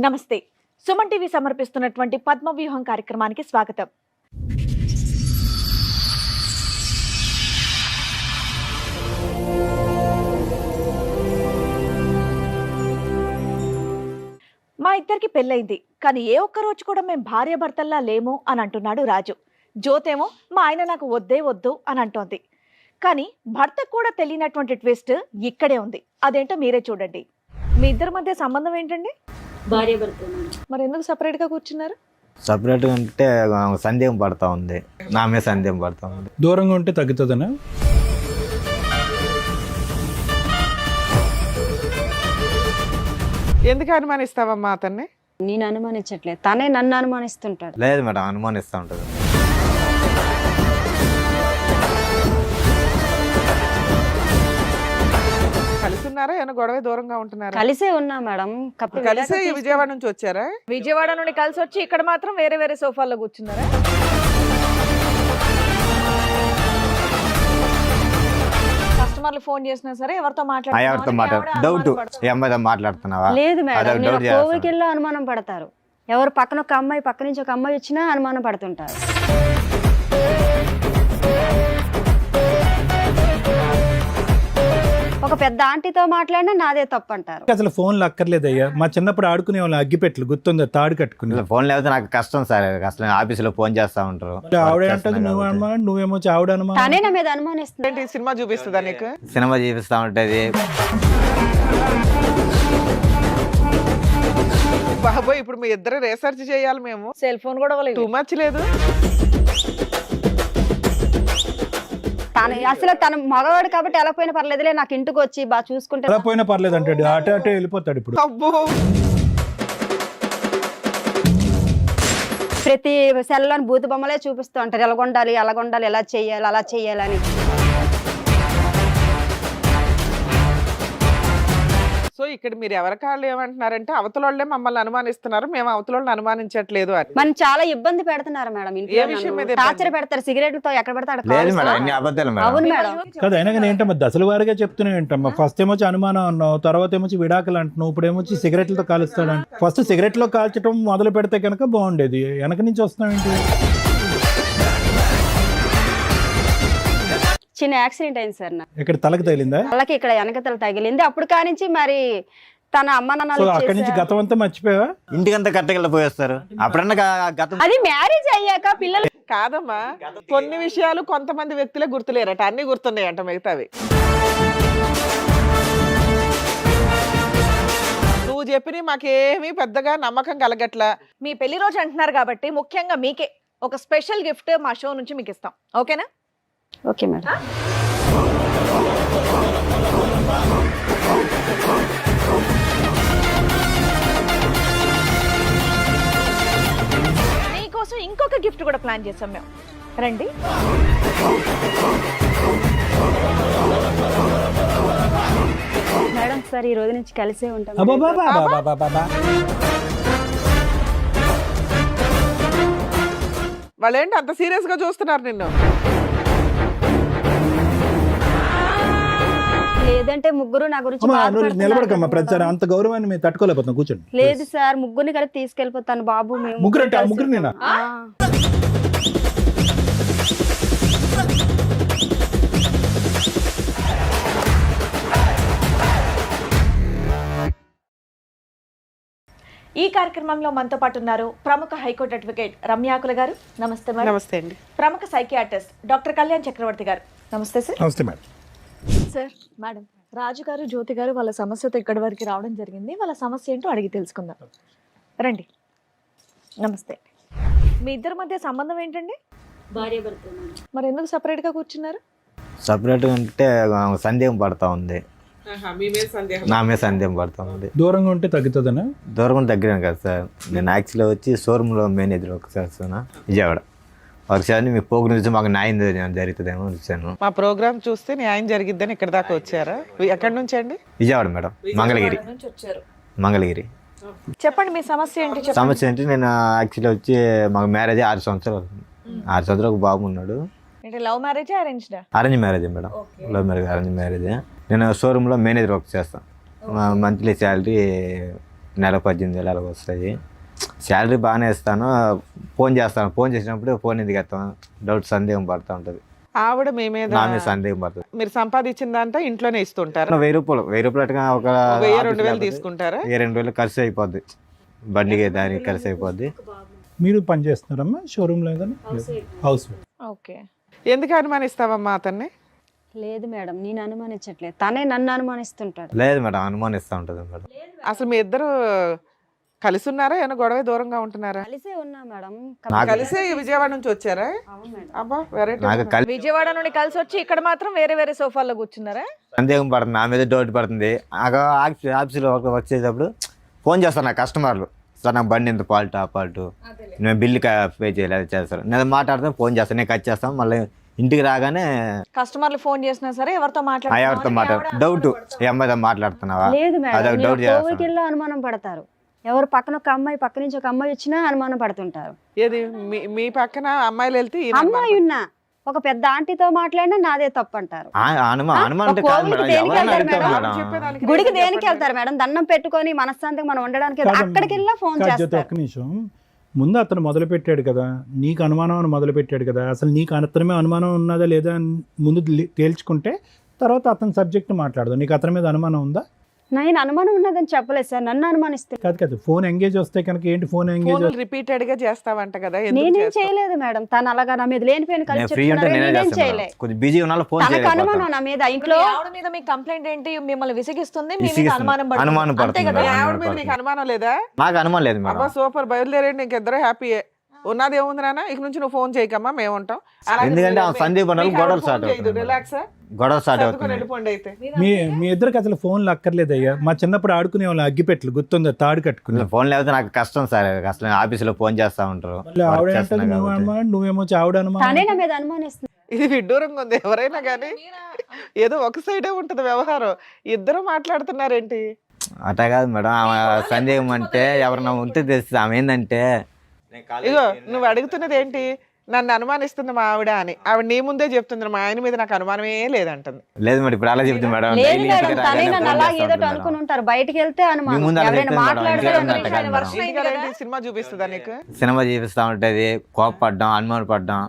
నమస్తే. సుమన్ టీవీ సమర్పిస్తున్నటువంటి పద్మవ్యూహం కార్యక్రమానికి స్వాగతం. మా ఇద్దరికి పెళ్ళైంది, కానీ ఏ ఒక్క రోజు కూడా మేము భార్యాభర్తల్లా లేము అని అంటున్నాడు రాజు. జ్యోతేమో మా ఆయన నాకు వద్దే వద్దు అని అంటోంది. కానీ భర్తకు కూడా తెలియనటువంటి ట్విస్ట్ ఇక్కడే ఉంది. అదేంటో మీరే చూడండి. మీ ఇద్దరి మధ్య సంబంధం ఏంటండి? భార్యాభర్త. మరి ఎందుకు సపరేట్ గా కూర్చున్నారు? సపరేట్గా ఉంటే సందేహం పడతా ఉంది, నా మీద సందేహం పడతా ఉంది. దూరంగా ఉంటే తగ్గుతుందనా? ఎందుకు అనుమానిస్తావమ్మా అతన్ని? నేను అనుమానించట్లేదు, తనే నన్ను అనుమానిస్తుంటాడు. లేదు మేడం, అనుమానిస్తూ ఉంటుంది. కలిసి ఉన్నారా? ఏమైనా గొడవ దూరంగా ఉంటున్నారా? కలిసే ఉన్నా మేడం. కలిసే ఈ విజయవాడ నుంచి వచ్చారా? విజయవాడ నుండి కలిసి వచ్చి ఇక్కడ మాత్రం వేరే వేరే సోఫాల్లో కూర్చున్నారా? కస్టమర్లు ఫోన్ చేసినా సరే ఎవరితో డౌట్ ఈ అమ్మాయితో మాట్లాడుతున్నావా? లేదు మేడం, అదొక నేను డౌట్ చేస్తాను. కోవికెళ్ళి అనుమానం పడతారు. ఎవరు పక్కన ఒక అమ్మాయి, పక్క నుంచి ఒక అమ్మాయి వచ్చినా అనుమానం పడుతుంటారు. ఒక పెద్ద ఆంటీతో మాట్లాడినా నాదే తప్పు అంటారు. అసలు ఫోన్లు అక్కర్లేదయ్యా. మా చిన్నప్పుడు ఆడుకునే వాళ్ళు అగ్గిపెట్లు గుర్తుందా? తాడు కట్టుకుని ఫోన్ లేకపోతే నాకు కష్టం సార్. అసలు ఆఫీసులో ఫోన్ చేస్తా ఉంటారు. ఆవిడ అంటది నువ్వు అనుమానం, నువ్వేమో ఆవిడ అనుమానం. తనే నా మీద అనుమానిస్తుంది. ఏంటి సినిమా చూపిస్తుందా నీకు? సినిమా చూపిస్తా ఉంటది. బాబోయ్, ఇప్పుడు మీ ఇద్దరు రీసెర్చ్ చేయాలి మేము. సెల్ ఫోన్ కూడా టూ మచ్ లేదు. అసలు తన మగవాడు కాబట్టి ఎలా పోయినా పర్లేదులే, నాకు ఇంటికి వచ్చి బాగా చూసుకుంటే ఎలా పోయినా పర్లేదు అంటాడు. అటే అటే వెళ్ళిపోతాడు. ఇప్పుడు అబ్బో, ప్రతి సెల్లోని బూతు బొమ్మలే చూపిస్తూ ఉంటారు. ఎలాగొండాలి, అలాగొండాలి, ఎలా చెయ్యాలి, అలా చెయ్యాలని. సో ఇక్కడ మీరు ఎవరి కాళ్ళు ఏమంటున్నారంటే అవతలోళ్ళే మమ్మల్ని అనుమానిస్తున్నారు, మేము అవతలోళ్ళని అనుమానించట్లేదు అని. మనం చాలా ఇబ్బంది పెడుతున్నారు మేడం. ఏ విషయం మీద ఇబ్బంది? టార్చర్ పెడతారు, సిగరెట్లతో ఎక్కడ పెడతాడు. లేదు మేడం, అన్ని అబద్ధాలు మేడం. అవును మేడం. కదా, అయినా కానీ ఏంటమ్మా దశల వారిగా చెప్తున్నావు ఏంటమ్మా? ఫస్ట్ ఏమొచ్చి అనుమానం అన్నావు, తర్వాత ఏమొచ్చి విడాకులు అంటున్నావు, ఇప్పుడు ఏమొచ్చి సిగరెట్లతో కాలుస్తాడు. ఫస్ట్ సిగరెట్లో కాల్చడం మొదలు పెడితే కనుక బాగుండేది. వెనక నుంచి వస్తున్నావు ఏంటి? చిన్న యాక్సిడెంట్ అయింది సార్ నాకు. ఇక్కడ తలకు తగిలిందా? వాళ్ళకి ఇక్కడ వెనకతల తగిలింది. అప్పుడు కానించి మరి తన అమ్మ సో నాన్నలు అక్కడి నుంచి గతం అంతా మర్చిపోయావా? ఇంటికంతా కట్టగల పోయేస్తారు. అప్పుడన్నా గతం అది మ్యారేజ్ అయ్యాక పిల్లలు. కాదమ్మా, కొన్ని విషయాలు కొంతమంది వ్యక్తులే గుర్తులేరట, అన్ని గుర్తున్నాయంట మిగతావి. నువ్వు చెప్పిన మాకేమీ పెద్దగా నమ్మకం కలగట్లా. మీ పెళ్లి రోజు అంటున్నారు కాబట్టి ముఖ్యంగా మీకే ఒక స్పెషల్ గిఫ్ట్ మా షో నుంచి మీకు ఇస్తాం. ఓకేనా? Okay madam. మీకోసం ఇంకొక గిఫ్ట్ కూడా ప్లాన్ చేసాం మేము. రండి. మేడం సార్, ఈ రోజు నుంచి కలిసే ఉంటాం. అబ్బబ్బబ్బబ్బబ్బబ్బబ్బ. వాళ్ళు ఏంటి అంత సీరియస్ గా చూస్తున్నారు నిన్ను? లేదంటే ముగ్గురు నా గురించి అమ్మా, నువ్వు బాధపడుతున్నారు. నిలబడకమ్మా. ప్రతిసారి అంత గౌరవాన్ని మేము తట్టుకోలేకపోతున్నాం. కూర్చోండి. లేదు సార్, ముగ్గురిని కలిపి తీసుకెళ్ళిపోతాను బాబు. మేము ముగ్గురు అంటే ఆ కలిసి ముగ్గురు నేనా? ఆ. ఈ కార్యక్రమంలో మనతో పాటు ఉన్నారు ప్రముఖ హైకోర్టు అడ్వకేట్ రమ్యాకుల గారు. నమస్తే మేడం. నమస్తే అండి. ప్రముఖ సైకియాట్రిస్ట్ డాక్టర్ కళ్యాణ్ చక్రవర్తి గారు. నమస్తే సార్. నమస్తే మేడం. సార్, మేడం, రాజు గారు, జ్యోతి గారు వాళ్ళ సమస్యతో ఇక్కడి వరకు రావడం జరిగింది. వాళ్ళ సమస్య ఏంటో అడిగి తెలుసుకుందాం. రండి. నమస్తే. మీ ఇద్దరి మధ్య సంబంధం ఏంటండి? భార్యాభర్త. మరి ఎందుకు సపరేట్ గా కూర్చున్నారు? సపరేట్గా ఉంటే సందేహం పడతా ఉంది, మీ మీద సందేహం? నా మీద సందేహం పడతా ఉంది. దూరంగా ఉంటే తగ్గుతుందనా? దూరం దగ్గర కదా సార్. నేను యాక్చువల్గా వచ్చి షోరూంలో మేనేజర్ ఒకసారి విజయవాడ ఒకసారి మీ పోగు నుంచి మాకు న్యాయం జరుగుతుందేమో వచ్చాను. మా ప్రోగ్రామ్ చూస్తే న్యాయం జరిగిద్దని ఇక్కడ దాకా వచ్చారా? ఎక్కడి నుంచి అండి? విజయవాడ మేడం, మంగళగిరి. నుంచి వచ్చారు. మంగళగిరి. చెప్పండి మీ సమస్య ఏంటి? చెప్పండి. సమస్య ఏంటి, నేను యాక్చువల్గా వచ్చి మాకు మ్యారేజ్ 6 సంవత్సరాలు అవుతుంది. 6 సంవత్సరాలు ఒక బాబు ఉన్నాడు. ఏంటి, లవ్ మ్యారేజ్ అరేంజ్డా? Arrange marriage madam. Love marriage, arrange marriage. నేను షోరూంలో మేనేజర్ వర్క్ చేస్తాను. మంత్లీ శాలరీ నెల 18,000 అలాగ వస్తాయి. శాలరీ బాగానే ఇస్తాను, ఫోన్ చేస్తాను. ఫోన్ చేసినప్పుడు ఫోన్ ఎందుకు ఎత్తాను డౌట్, సందేహం పడుతూ ఉంటుంది. ఆవిడ మీ మీద నా మీద సందేహం పడుతుంది. మీరు సంపాదించిందంతా ఇంట్లోనే ఇస్తుంటారు. 1000 రూపాయలు అటుగా ఒక 1000-2000 తీసుకుంటారా? 2,000 ఖర్చు అయిపోద్ది, బండికి దానికి ఖర్చు అయిపోద్ది. మీరు పని చేస్తున్నారమ్మా షోరూమ్ లేదని? హౌస్. ఓకే. ఎందుకు అనుమానిస్తావమ్మా అతన్ని? లేదు మేడం, నేను అనుమానించట్లేదు, తనే నన్ను అనుమానిస్తుంటాడు. లేదు మేడం, అనుమానిస్తూ ఉంటుంది మేడం. అసలు మీ ఇద్దరు కలిసి ఉన్నారా, ఏమైనా గొడవ దూరంగా ఉంటున్నారా? కలిసే ఉన్నా మేడం. కలిసే విజయవాడ నుంచి వచ్చారా? అవును మేడం. అబ్బా వెరైటీ. నాకు విజయవాడ నుండి కలిసి వచ్చి ఇక్కడ మాత్రం వేరే వేరే సోఫాల్లో కూర్చున్నారా? సందేహం పడుతుంది, నా మీద డౌట్ పడుతుంది. ఆఫీస్లో వచ్చేటప్పుడు ఫోన్ చేస్తాను నా కస్టమర్లు, సార్ నాకు బండి ఎంత ఫాల్ట్, ఆ ఫాల్ట్, నేను బిల్లు పే చేయలేదు చేస్తారు. నేను మాట్లాడితే ఫోన్ చేస్తాను, నేను కట్ చేస్తాను. మళ్ళీ ఇంటికి రాగానే కస్టమర్లు ఫోన్ చేసినా సరే ఎవరితో ఎవరితో డౌట్, ఈ అమ్మాయితో మాట్లాడుతున్నావా? లేదు అదొక డౌట్ మేడం, చేస్తాను. కోవికెళ్ళి అనుమానం పడతారు. ఎవరు పక్కన ఒక అమ్మాయి, పక్క నుంచి ఒక అమ్మాయి వచ్చినా అనుమానం పడుతుంటారు. ఏది మీ పక్కన అమ్మాయిలు వెళ్తే ఈయన అమ్మాయి ఉన్నా ఒక పెద్ద ఆంటీతో మాట్లాడినా నాదే తప్పు అంటారు. అనుమానం అంటే కాదు కోవిల్కి మేడం, దేనికి ఎవరైనా వెళ్తారు అడుగుతారు మేడం? మేడం. చెప్పేదానికి గుడికి reason దేనికి చెప్పండి. వెళ్తారు మేడం? దండం పెట్టుకొని మనశ్శాంతిగా మనం ఉండడానికి అక్కడికి వెళ్ళా ఫోన్ చేస్తారు. ఒక్క నిమిషం, ముందు అతను మొదలు పెట్టాడు కదా, నీకు అనుమానం అని మొదలు పెట్టాడు కదా, అసలు నీకు అతని మీద అనుమానం ఉన్నదా లేదా అని ముందు తేల్చుకుంటే తర్వాత అతని సబ్జెక్ట్ మాట్లాడదు. నీకు అతని మీద అనుమానం ఉందా? నేను అనుమానం ఉన్నదని చెప్పలేదు సార్, నన్ను అనుమానిస్తుంది. కాదు ఫోన్ ఎంగేజ్ వస్తే kanaక ఏంటి ఫోన్ ఎంగేజ్? ఫోన్లు రిపీటెడ్ గా చేస్తావంట కదా, ఎందుకు నేనేం చేస్తావు? చేయలేదు మేడం, తను అలాగా నా మీద లేనిపోయిన నేను కలిసి ఫ్రీ ఉంటే చెప్తున్నారు, నేనే నేనేం చేస్తాను చేయలే. మేడం. కొద్దిగా బిజీ ఉన్నా ఫోన్ తనకు అనుమానం నా మీద. ఇంట్లో ఆవిడ మీద మీ కంప్లైంట్ ఏంటి? మిమ్మల్ని విసిగిస్తుంది, మీ మీద విసిగిస్తుంది. అనుమానం పడుతుంది. అనుమానం అంతే పడుతుంది కదా? మీ మేడం. ఆవిడ మీద నీకు అనుమానం లేదా? నాకు అనుమానం లేదు అబ్బా మేడం. సూపర్, బయలుదేరండి, ఇంకిద్దరు హ్యాపీయే. ఉన్నది ఏముంది నాన్న, ఇక నుంచి నువ్వు ఫోన్ చేయకమ్మా, మేము ఉంటాం. ఎందుకంటే ఆ సందీప్ అన్నది గొడవలు స్టార్ట్ అవుతుంది. రిలాక్స్ గొడవ స్టార్ట్ సర్దుకొని అవుతుంది. వెళ్ళిపోండి అయితే. మీ ఇద్దరికి అసలు ఫోన్లు అక్కర్లేదయ్యా. మా చిన్నప్పుడు ఆడుకునే వాళ్ళు అగ్గిపెట్లు గుర్తుందా, తాడు కట్టుకుని. ఫోన్ లేకపోతే నాకు కష్టం సార్, అసలు ఆఫీసులో ఫోన్ చేస్తా ఉంటారు. మళ్ళీ వర్క్ ఆవిడ చేస్తున్నా అంటది నువ్వు కాబట్టి. అనుమానం, నువ్వేమో ఆవిడ తనే అనుమానం. నా మీద అనుమానిస్తుంది. ఇది విడ్డూరంగా ఉంది. ఎవరైనా కానీ ఏదో ఒక సైడే ఉంటది వ్యవహారం, ఇద్దరు మాట్లాడుతున్నారేంటి? అట్లా కాదు మేడం, ఆమె సందేహం అంటే ఎవరన్నా ఉంటే తెలుస్తుంది. ఆమె ఏంటంటే ఇగో నువ్వు అడుగుతున్నది ఏంటి, నన్ను అనుమానిస్తుంది మా ఆవిడ అని. ఆవిడ నీ ముందే చెప్తుంది, మా ఆయన మీద నాకు అనుమానమే లేదంటుంది. లేదు మేడం, ఇప్పుడు అలా చెప్తుంది మేడం. లేదు డైలీ మేడం, ఇంటికి తనే రాగానే నన్ను ఫోన్ అలా చేస్తా ఏదో ఉంటుంది అనుకుని మేడం. ఉంటారు. బయటికి వెళ్తే మీ అనుమానం, ముందు అలా ఎవరైనా చెప్తుంది మేడం, మాట్లాడితే ఇంకేం అనుమానం. అంత కాదు మేడం. ఇంటికి సినిమా చూపిస్తుందా నీకు? సినిమా చూపిస్తా ఉంటది, కోపపడ్డం, అనుమానం పడ్డం,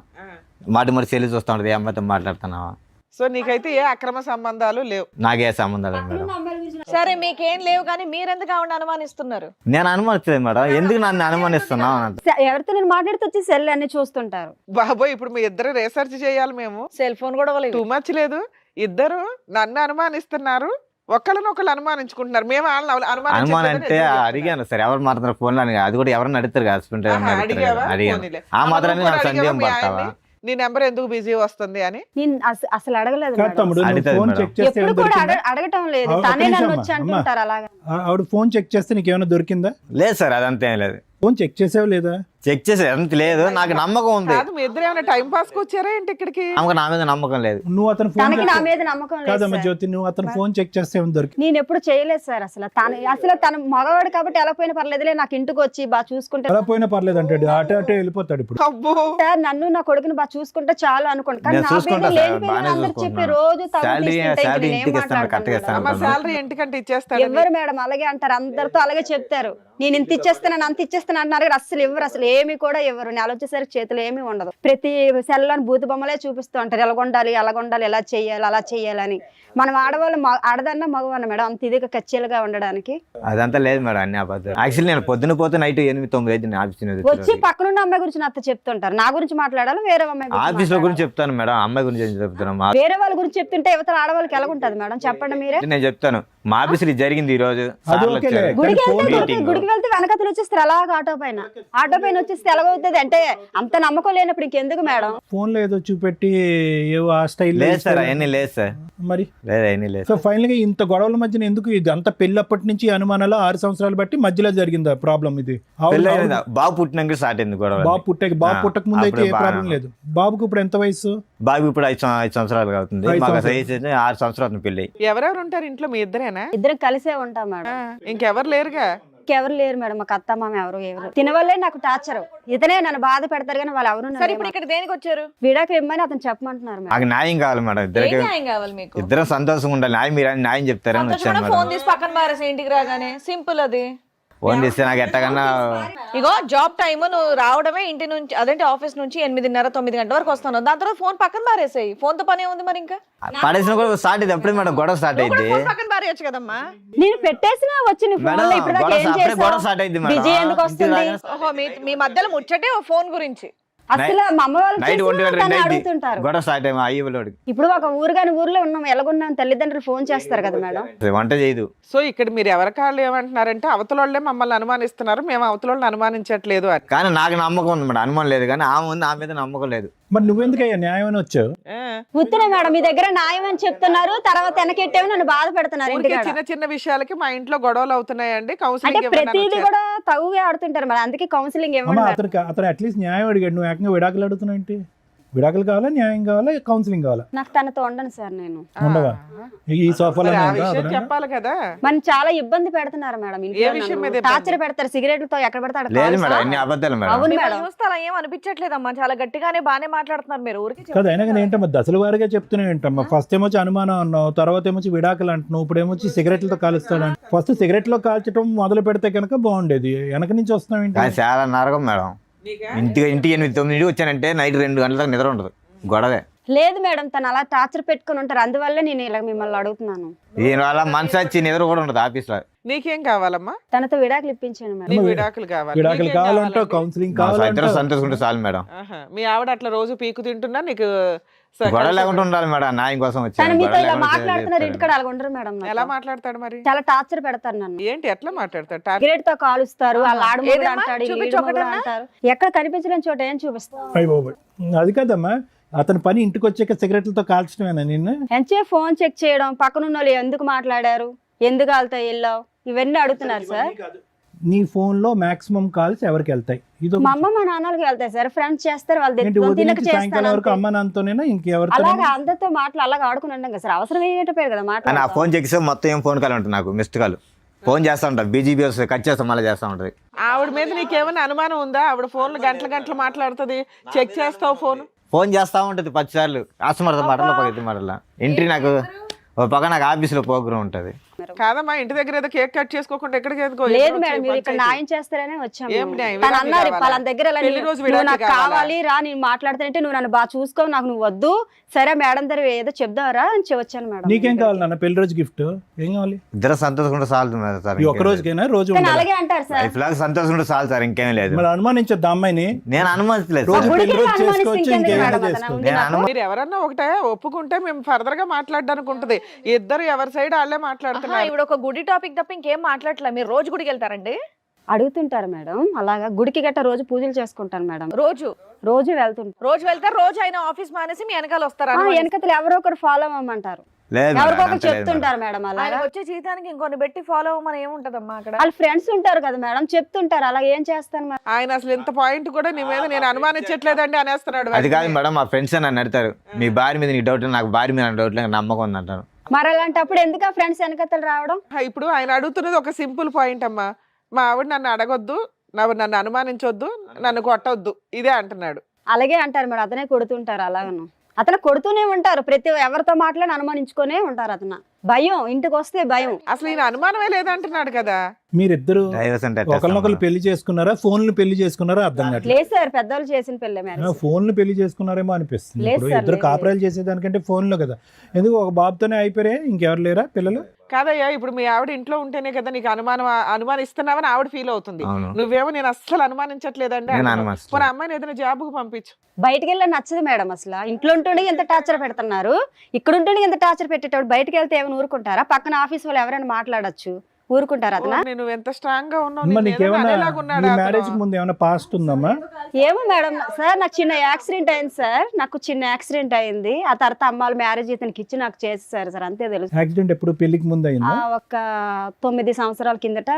మాట సెల్లు చూస్తూ ఉంటది, ఏ అమ్మాయితో మాట్లాడుతున్నావా. సో నీకైతే ఏ అక్రమ సంబంధాలు లేవు. నాకే సంబంధం లేదు మేడం. సరే మీకేం లేవు కానీ మీరెందుకు ఆవిడ అనుమానిస్తున్నారు? నేను అనుమానించలేదు మేడం, ఎందుకు నన్ను అనుమానిస్తున్నావు అని అంట. ఎవరితో నేను మాట్లాడితే వచ్చి సెల్ అన్ని చూస్తుంటారు. బాబోయ్, ఇప్పుడు మీ ఇద్దరు రీసెర్చ్ చేయాలి మేము. సెల్ ఫోన్ కూడా టూ మచ్ లేదు, ఇద్దరు నన్ను అనుమానిస్తున్నారు, ఒకళ్ళనొకళ్ళు అనుమానించుకుంటున్నారు. మేము వాళ్ళని అనుమానం అంటే అనుమానించలేదని అడిగాను సార్, ఎవరు మాట్లాడుతున్నారు ఫోన్లో అని. అది కూడా ఎవరైనా అడుగుతారు కదా, హస్బెండ్ అడిగావా? అడిగాను. పోనీలే. ఆ మాత్రాన్ని అమ్మ నాకు కూడా సందేహం అడిగావా మీ పడతావా? ఆయన్ని? నీ నెంబర్ ఎందుకు బిజీ వస్తుంది అని? నేను అసలు అడగలేదు కాదు మేడం. తమ్ముడు, నువ్వు అడుగుతాది ఫోన్ మేడం. చెక్ చేస్తే ఎప్పుడు ఏమైనా కూడా దొరికిందా? అడగటం లేదు, ఒక్క తనే నిమిషం నన్ను అమ్మా, వచ్చి అంటుంటారు అలాగా. ఆవిడ ఫోన్ చెక్ చేస్తే నీకేమైనా దొరికిందా? లేదు సార్, అదంతా ఏం లేదు. ఫోన్ చెక్ చేసావు లేదా? చెక్ చేసి ఎంత లేదు, నాకు నమ్మకం ఉంది. కాదు, మీ ఇద్దరు ఏమైనా టైం పాస్ కి వచ్చారా ఏంటి ఇక్కడికి? ఆమెకు నా మీద నమ్మకం లేదు. నువ్వు అతను ఫోన్ తనకి నా మీద నమ్మకం లేదు కాదమ్మా సార్. జ్యోతి, నువ్వు అతను ఫోన్ చెక్ చేస్తే ఏమైనా దొరికింది? నేను ఎప్పుడు చేయలేదు సార్. అసలు తన మగవాడు కాబట్టి ఎలా పోయినా పర్లేదులే, నాకు ఇంటికి వచ్చి బాగా చూసుకుంటే అలా పోయినా పర్లేదు అంటాడు, అటే వెళ్ళిపోతాడు. ఇప్పుడు అబ్బో, సార్ నన్ను నా కొడుకుని బాగా చూసుకుంటే చాలు అనుకోండి. కానీ నేను నా మీద చూసుకుంటా లేని సార్, పేరు బాగానే అందరూ చెప్పి చూసుకుంటున్నాను. రోజు శాలరీ తగ్గుతుంటే ఇంటికి ఇస్తాను, కరెక్ట్గా ఇస్తాను. అమ్మ శాలరీ ఇంటికంటే ఇచ్చేస్తాను. ఎవరు మేడం అలాగే అంటారు, అందరితో అలాగే చెప్తారు. నేను ఇంత ఇచ్చేస్తాను అంత ఇచ్చేస్తాను అంటున్నారు కానీ అసలు ఇవ్వరు, అసలు ఏమి కూడా ఇవ్వరు. నెల వచ్చేసరికి చేతులు ఏమీ ఉండదు. ప్రతి సెల్లోని బూతు బొమ్మలే చూపిస్తూ ఉంటారు, ఎలాగొండాలి అలాగొండాలి, ఎలా చెయ్యాలి అలా చెయ్యాలని. మనం ఆడవాళ్ళు ఆడదన్నా మగవన్న మేడం అంత ఇదిగా కచ్చీలుగా ఉండడానికి. అదంతా లేదు మేడం, అన్ని అబద్ధాలు. యాక్చువల్లీ నేను పొద్దున పోతే నైట్ 8-9 అయితే ఆఫీస్ వచ్చి పక్కనున్న అమ్మాయి గురించి నాతో చెప్తుంటారు. నా గురించి మాట్లాడాలి, వేరే అమ్మాయి గురించి ఆఫీస్ లో మాట్లాడాలి. గురించి చెప్తాను మేడం, అమ్మాయి గురించి ఏం చెప్తున్నాను. వేరే వాళ్ళ గురించి చెప్తుంటే యువతల ఆడవాళ్ళకి ఎలా ఉంటుంది మేడం చెప్పండి మీరే. నేను చెప్తాను, మా ఆఫీస్ లో జరిగింది ఈ రోజు. అది సార్లు ఓకేలే. వచ్చారు. గుడికి ఫోన్ వెళ్తే మీటింగ్. గుడికి వెళ్తే వెనకతలు వచ్చేస్తారు అలాగ ఆటో పైన వచ్చేస్తే ఎలాగవుతుంది అంటే అంత నమ్మకం లేనప్పుడు ఇంకెందుకు మేడం. ఫోన్ లో ఏదో చూపెట్టి ఏవో ఆ స్టైల్ లేదు సార్, అవన్నీ లేదు సార్, మరి. లేదు అవన్నీ లేదు. సో ఫైనల్ గా ఇంత గొడవల మధ్యన ఎందుకు ఇది అంత పెళ్ళప్పటి నుంచి అనుమానాలు 6 సంవత్సరాలు బట్టి మధ్యలో జరిగిందా ప్రాబ్లం? ఇది పెళ్ళి అయిందా? బాబు పుట్టినాక స్టార్ట్ అయింది గొడవ. బాబు పుట్టక ముందు అయితే ఏ అప్పుడు ప్రాబ్లం బాగా- లేదు. బాబుకు ఇప్పుడు ఎంత వయసు? బాబు ఇప్పుడు 5 సంవత్సరాలు అవుతుంది. 5 మాకు సంవత్సరాలు. వయసు అయితే 6 సంవత్సరాలు పెళ్ళి. ఎవరెవరు ఉంటారు ఇంట్లో? మీ ఇద్దరేనా? ఇద్దరం కలిసే ఉంటాం మేడం. ఇంకెవరు లేరుగా? ఎవరు లేరు మేడం, మాకు అత్త మామ ఎవరు తినవల్లే నాకు టార్చర్. ఇతనే నన్ను బాధ పెడతారు కానీ వాళ్ళు ఎవరు సరే ఇప్పుడు ఇక్కడ దేనికి వచ్చారు? విడాకు ఇమ్మని అతను చెప్పమంటున్నారు మేడం. నాకు న్యాయం కావాలి మేడం, ఏం ఇద్దరికి న్యాయం కావాలి మీకు? ఇద్దరం సంతోషంగా ఉండాలి. న్యాయం మీరు న్యాయం చెప్తారని వచ్చాను సంతోషమైన మేడం. ఫోన్ తీసి పక్కన పారేసి ఇంటికి రాగానే సింపుల్ అది. ఫోన్ చేస్తే నాకు ఎట్టకన్నా ఇగో జాబ్ టైమ్ నువ్వు రావడమే ఇంటి నుంచి అదేంటి ఆఫీస్ నుంచి 8:30 9 గంటల వరకు వస్తాను, దాని తర్వాత ఫోన్ పక్కన పారేసాయి. ఫోన్ తో పని ఏముంది మరి? ఇంకా పడేసిన కూడా స్టార్ట్ అయింది అప్పుడే మేడం, గొడవ స్టార్ట్ నువ్వు కూడా అయింది ఫోన్ పక్కన పారేయచ్చు కదమ్మా. నేను పెట్టేసినా వచ్చి నీ ఫోన్ లో ఇప్పుడు దాకా ఏం అప్పుడే గొడవ చేసావు? స్టార్ట్ అయింది మేడం. బిజీ ఎందుకు వస్తుంది? ఓహో మీ మధ్యలో ముచ్చటే ఓ ఫోన్ గురించి. అసలు మా అమ్మ వాళ్ళు నైట్ చేసినా 1:00 తనే 2 అడుగుతుంటారు. గొడవ స్టార్ట్ అయ్యి అయ్యలోడికి ఇప్పుడు ఒక ఊరు కాని ఊర్లో ఉన్నాం, ఎలాగున్నాం తల్లిదండ్రులు ఫోన్ చేస్తారు కదా మేడం. వంట చేయదు. సో ఇక్కడ మీరు ఎవరికాళ్ళు ఏమంటున్నారంటే అవతల వాళ్ళే మమ్మల్ని అనుమానిస్తున్నారు, మేము అవతల వాళ్ళని అనుమానించట్లేదు అని. కానీ నాకు నమ్మకం ఉంది మేడం, అనుమానం లేదు. కానీ ఆమె ఉంది, ఆమె మీద నమ్మకం లేదు. మరి నువ్వెందుకయ్యా న్యాయం అని వచ్చావు? ఆ, ఉత్తరే మేడం మీ దగ్గర న్యాయం అని చెప్తున్నారు, తర్వాత వెనకెట్టేవి నన్ను బాధ పెడుతున్నారు ఊరికే ఇంటికాడ. చిన్న చిన్న విషయాలకి మా ఇంట్లో గొడవలు అవుతున్నాయండి, అంటే కౌన్సిలింగ్ ప్రతిదీ కూడా తగుగా ఆడుతుంటారు మేడం, అందుకే కౌన్సిలింగ్ అమ్మ ఇవ్వండి. అతను అట్లీస్ట్ న్యాయం అడిగాడు, నువ్వు ఏకంగా విడాకులు అడుగుతున్నావు ఏంటి? విడాకులు కావాలా, న్యాయం కావాలా, కౌన్సిలింగ్ కావాలా? నాకు తనతో ఉండను సార్ నేను. ఉండవా? ఈ సోఫాలో ఆ విషయం చెప్పాలి కదా. మనం చాలా ఇబ్బంది పెడుతున్నారు మేడం ఏ విషయం మీద ఇంట్లో, ఇబ్బంది? టార్చర్ పెడతారు, సిగరెట్లతో ఎక్కడ పెడతాడు లేదు మేడం, కాలుస్తారు. అన్ని అబద్ధాలు మేడం. అవును మిమ్మల్ని మేడం. చూస్తే అలా ఏం అనిపించట్లేదమ్మా, చాలా గట్టిగానే బానే మాట్లాడుతున్నారు మీరు. ఊరికి కదా, అయినా కానీ ఏంటమ్మా దశల వారిగా చెప్తున్నావు ఏంటమ్మా? ఫస్ట్ ఏమొచ్చి అనుమానం అన్నావు, తర్వాత ఏమొచ్చి విడాకులు అంటున్నావు, ఇప్పుడు ఏమొచ్చి సిగరెట్లతో కాలుస్తాడు. ఫస్ట్ సిగరెట్లో కాల్చడం మొదలు పెడితే కనుక బాగుండేది, వెనక నుంచి వస్తున్నావు ఏంటి? కానీ చాలా నరకం మేడం. ఇంటికి 8 9 వచ్చానంటే నైట్ 2 గంటల దాకా నిద్ర ఉండదు, గొడవే. లేదు మేడం, తను అలా టార్చర్ పెట్టుకుని ఉంటారు, అందువల్ల నేను ఇలా మిమ్మల్ని అడుగుతున్నాను. దీనివల్ల మనసు వచ్చి నిద్ర కూడా ఉండదు ఆఫీస్లో. నీకేం కావాలమ్మా? తనతో విడాకులు ఇప్పించాను మేడం. నీకు విడాకులు కావాలి. విడాకులు నీకేం కావాలంటావు, కావాలండి? కౌన్సిలింగ్ మా ఇద్దరు కావాలంటావు. సంతోషంటే చాలు మేడం. ఆహా. మీ ఆవిడ అట్లా రోజు పీకు తింటున్నా నీకు గొడవ లేకుండా ఉండాలి మేడం, న్యాయం కోసం తను వచ్చాను. మీతో గొడవ ఇలా లేకుండా మాట్లాడుతున్నారు, చేస్తారు. ఇంటికాడ అలా ఉండరు మేడం నాతో. ఎలా మాట్లాడతాడు మరి? చాలా టార్చర్ పెడతారు నన్ను. ఏంటి ఎట్లా మాట్లాడతాడు? సిగరెట్ తో కాలుస్తారు, వాళ్ళ ఆడమూడు ఏదమ్మా? అంటాడు, ఈ చూపించు ఈడమూడు ఒకటన్నా? అంటారు. ఎక్కడ కనిపించలేని చోట ఏం చూపిస్తారు? అయ్య బాబోయ్. అది కాదమ్మా, అతని పని ఇంటికి వచ్చాక సిగరెట్లతో కాల్చడమేనా నిన్ను? ఎంచే ఫోన్ చెక్ చేయడం, పక్కనున్న వాళ్ళు ఎందుకు మాట్లాడారు, ఎందుకు వాళ్ళతో వెళ్ళావు, ఇవన్నీ అడుగుతున్నారు సార్. నీ ఫోన్ లో మాక్సిమం కాల్స్ ఎవరికి వెళ్తాయి? ఇది మా అమ్మ మా నాన్నలకి వెళ్తాయి సార్, ఫ్రెండ్స్ చేస్తారు, వాళ్ళు ఏంటి, ఉదయం తినక నుంచి సాయంకాలం చేస్తాను వరకు అంతే. అమ్మ నాన్నతోనేనా ఇంకెవరితో? అలాగా అందరితో మాటలు అలాగా ఆడుకుని ఉంటాం కదా సార్, అవసరం ఏంటంటే కదా కానీ ఆ మాట్లాడాలి. ఫోన్ చెక్కిస్తే మొత్తం ఏం ఫోన్ కాల్ ఉంటుంది, నాకు మిస్డ్ కాల్. ఫోన్ చేస్తా ఉంటా, బీజీబీ వస్తుంది, కట్ చేస్తా, మళ్ళీ చేస్తా ఉంటుంది. ఆవిడ మీద నీకేమైనా అనుమానం ఉందా? ఆవిడ ఫోన్లు గంటలు గంటలు మాట్లాడుతుంది, చెక్ చేస్తావు ఫోన్. ఫోన్ చేస్తా ఉంటుంది 10 సార్లు, అసమర్థ మాటలు 10 మాటల. ఎంట్రీ నాకు ఒక పక్క నాకు ఆఫీస్లో ప్రోగ్రామ్ ఉంటుంది. కాదమ్మా, ఇంటి దగ్గర ఏదో కేక్ కట్ చేసుకోకుండా ఎక్కడికి ఎందుకో? లేదు ఎక్కడో మేడం, మీరు ఇక్కడ పంచాయతీ. న్యాయం చేస్తారనే వచ్చాము. ఏం న్యాయం? తను విడాకులు అన్నారు కావాలా? పలానా దగ్గర ఇలా పెళ్లి రోజు నువ్వు విడాకులు నాకు కావాలా? కావాలి రా, నేను మాట్లాడుతుంటే నువ్వు నన్ను బాగా చూసుకో, నాకు నువ్వు వద్దు, సరే మేడం దగ్గర ఏదో చెప్దావరా అని వచ్చాను మేడం. నీకేం కావాలి నాన్న? పెళ్లి రోజు గిఫ్ట్ ఏం కావాలి? ఇద్దరు సంతోషంగా చాలు మేడం సార్. ఈ ఒక్క రోజుకైనా రోజు కానీ ఉండాలా? అలాగే అంటారు సార్. లైఫ్ లాగా సంతోషంగా చాలు సార్, ఇంకేం లేదు. మరి అనుమానించొద్దు అమ్మాయిని. నేను అనుమతిలేదు రోజు సార్. పెళ్లి రోజు గుడికి చేసుకోవచ్చు, అనుమానిస్తే ఇంకేమైనా ఇంకేం చేసుకోవచ్చు. నేను అనుమతి మీరు ఎవరన్నా ఒకటే ఒప్పుకుంటే మేము ఫర్దర్ గా మాట్లాడడానికి ఉంటది. ఇద్దరు ఎవరి సైడ్ వాళ్ళే మాట్లాడుతున్నారు. ఇప్పుడు ఒక గుడి టాపిక్ తప్ప ఇంకేం మాట్లాడట్లే. మీరు రోజు గుడికి వెళ్తారండి? అడుగుతుంటారు మేడం, అలాగా గుడికి గట్ట రోజు పూజలు చేసుకుంటాను మేడం, రోజు రోజు వెళ్తుంటారు. రోజు వెళ్తారు, రోజు ఆయన ఆఫీస్ మానేసి మీ వెనకాల వస్తారా? వెనకతలు ఎవరో ఒకరు ఫాలో అవ్వమంటారు, లేదు మేడం, ఎవరికొకరు అంత లేదు మేడం. చెప్తుంటారు మేడం. ఆయన అలాగా వచ్చే జీతానికి ఇంకొన్ని పెట్టి ఫాలో అవ్వమని ఏముంటదమ్మా అక్కడ? వాళ్ళ ఫ్రెండ్స్ ఉంటారు కదా మేడం, చెప్తుంటారు, అలా ఏం చేస్తాను మరి. ఆయన అసలు ఇంత పాయింట్ కూడా నీ మీద నేను అనుమానించట్లేదండి అనేస్తున్నాడు. అది కాదు మేడం, మా ఫ్రెండ్స్ నన్ను అడుగుతారు, మీ భార్య మీద నీకు డౌట్, నాకు భార్య మీద డౌట్ లేదు, నమ్మకం ఉంది అంటారు. మరి అలాంటప్పుడు ఎందుకు ఆ ఫ్రెండ్స్ వెనకతలు రావడం? ఇప్పుడు ఆయన అడుగుతున్నది ఒక సింపుల్ పాయింట్ అమ్మా, మా ఆవిడ నన్ను అడగొద్దు, నన్ను అనుమానించొద్దు, నన్ను కొట్టొద్దు, ఇదే అంటున్నాడు. అలాగే అంటారు మేడం, అతనే కొడుతుంటారు, అలాగను అతను కొడుతూనే ఉంటారు, ప్రతి ఎవరితో మాట్లాడి అనుమానించుకునే ఉంటారు. అతను భయం, ఇంటికి వస్తే భయం. అసలు ఈయన అనుమానమే లేదంటున్నాడు కదా. మీరిద్దరు డైవర్స్ అంటే ఎట్లా ఒకరినొకరు ఇస్తాం పెళ్లి చేసుకున్నారా, ఫోన్లు పెళ్లి చేసుకున్నారా? అర్థం కావట్లేదు. లేదు సార్, పెద్దవాళ్ళు చేసిన పెళ్ళే మ్యారేజ్. ఫోన్లు పెళ్లి చేసుకున్నారేమో అనిపిస్తుంది. లేదు ఇప్పుడు సార్, ఇద్దరు లేదు, కాపురాలు చేసేదానికంటే ఫోన్లో కదా. ఎందుకు ఒక బాబుతోనే అయిపోయారే, ఇంకెవరు లేరా పిల్లలు? కాదయ్యా, ఇప్పుడు మీ ఆవిడ ఇంట్లో ఉంటేనే కదా నీకు అనుమానిస్తున్నావని ఆవిడ ఫీల్ అవుతుంది. అవును. నువ్వేమో నేను అస్సలు అనుమానించట్లేదండి నేను అంటున్నావు. అనుమానిస్తున్నాను. పోనీ అమ్మాయిని ఏదైనా జాబ్కు పంపించు. బయటికి వెళ్ళి నచ్చదు మేడం, అసలు ఇంట్లో ఉంటుండే ఎంత టార్చర్ పెడుతున్నారు, ఇక్కడ ఉంటుండే ఎంత టార్చర్ పెట్టేటప్పుడు బయటకు వెళ్తే ఏమైనా ఊరుకుంటారా? పక్కన ఆఫీస్ వాళ్ళు ఎవరైనా మాట్లాడొచ్చు, ఊరుకుంటారు అతను? నేను ఎంత స్ట్రాంగ్ గా ఉన్నావు, అమ్మా, నిన్ను ఏదైనా నీకేమన్నా అనేలాగున్నాడా నీ అతను? మ్యారేజ్ కి ముందు ఏమైనా పాస్ట్ ఉందమ్మా? ఏమో మేడం సార్, నాకు చిన్న యాక్సిడెంట్ అయింది సార్, నాకు చిన్న యాక్సిడెంట్ అయింది. ఆ తర్వాత అమ్మాళ్ళు మ్యారేజ్ ఇతనికి ఇచ్చి నాకు చేసేసారు సార్, అంతే తెలుసు. యాక్సిడెంట్ ఎప్పుడు, పెళ్లికి ముందు అయిందా? ఒక 9 సంవత్సరాల కిందట.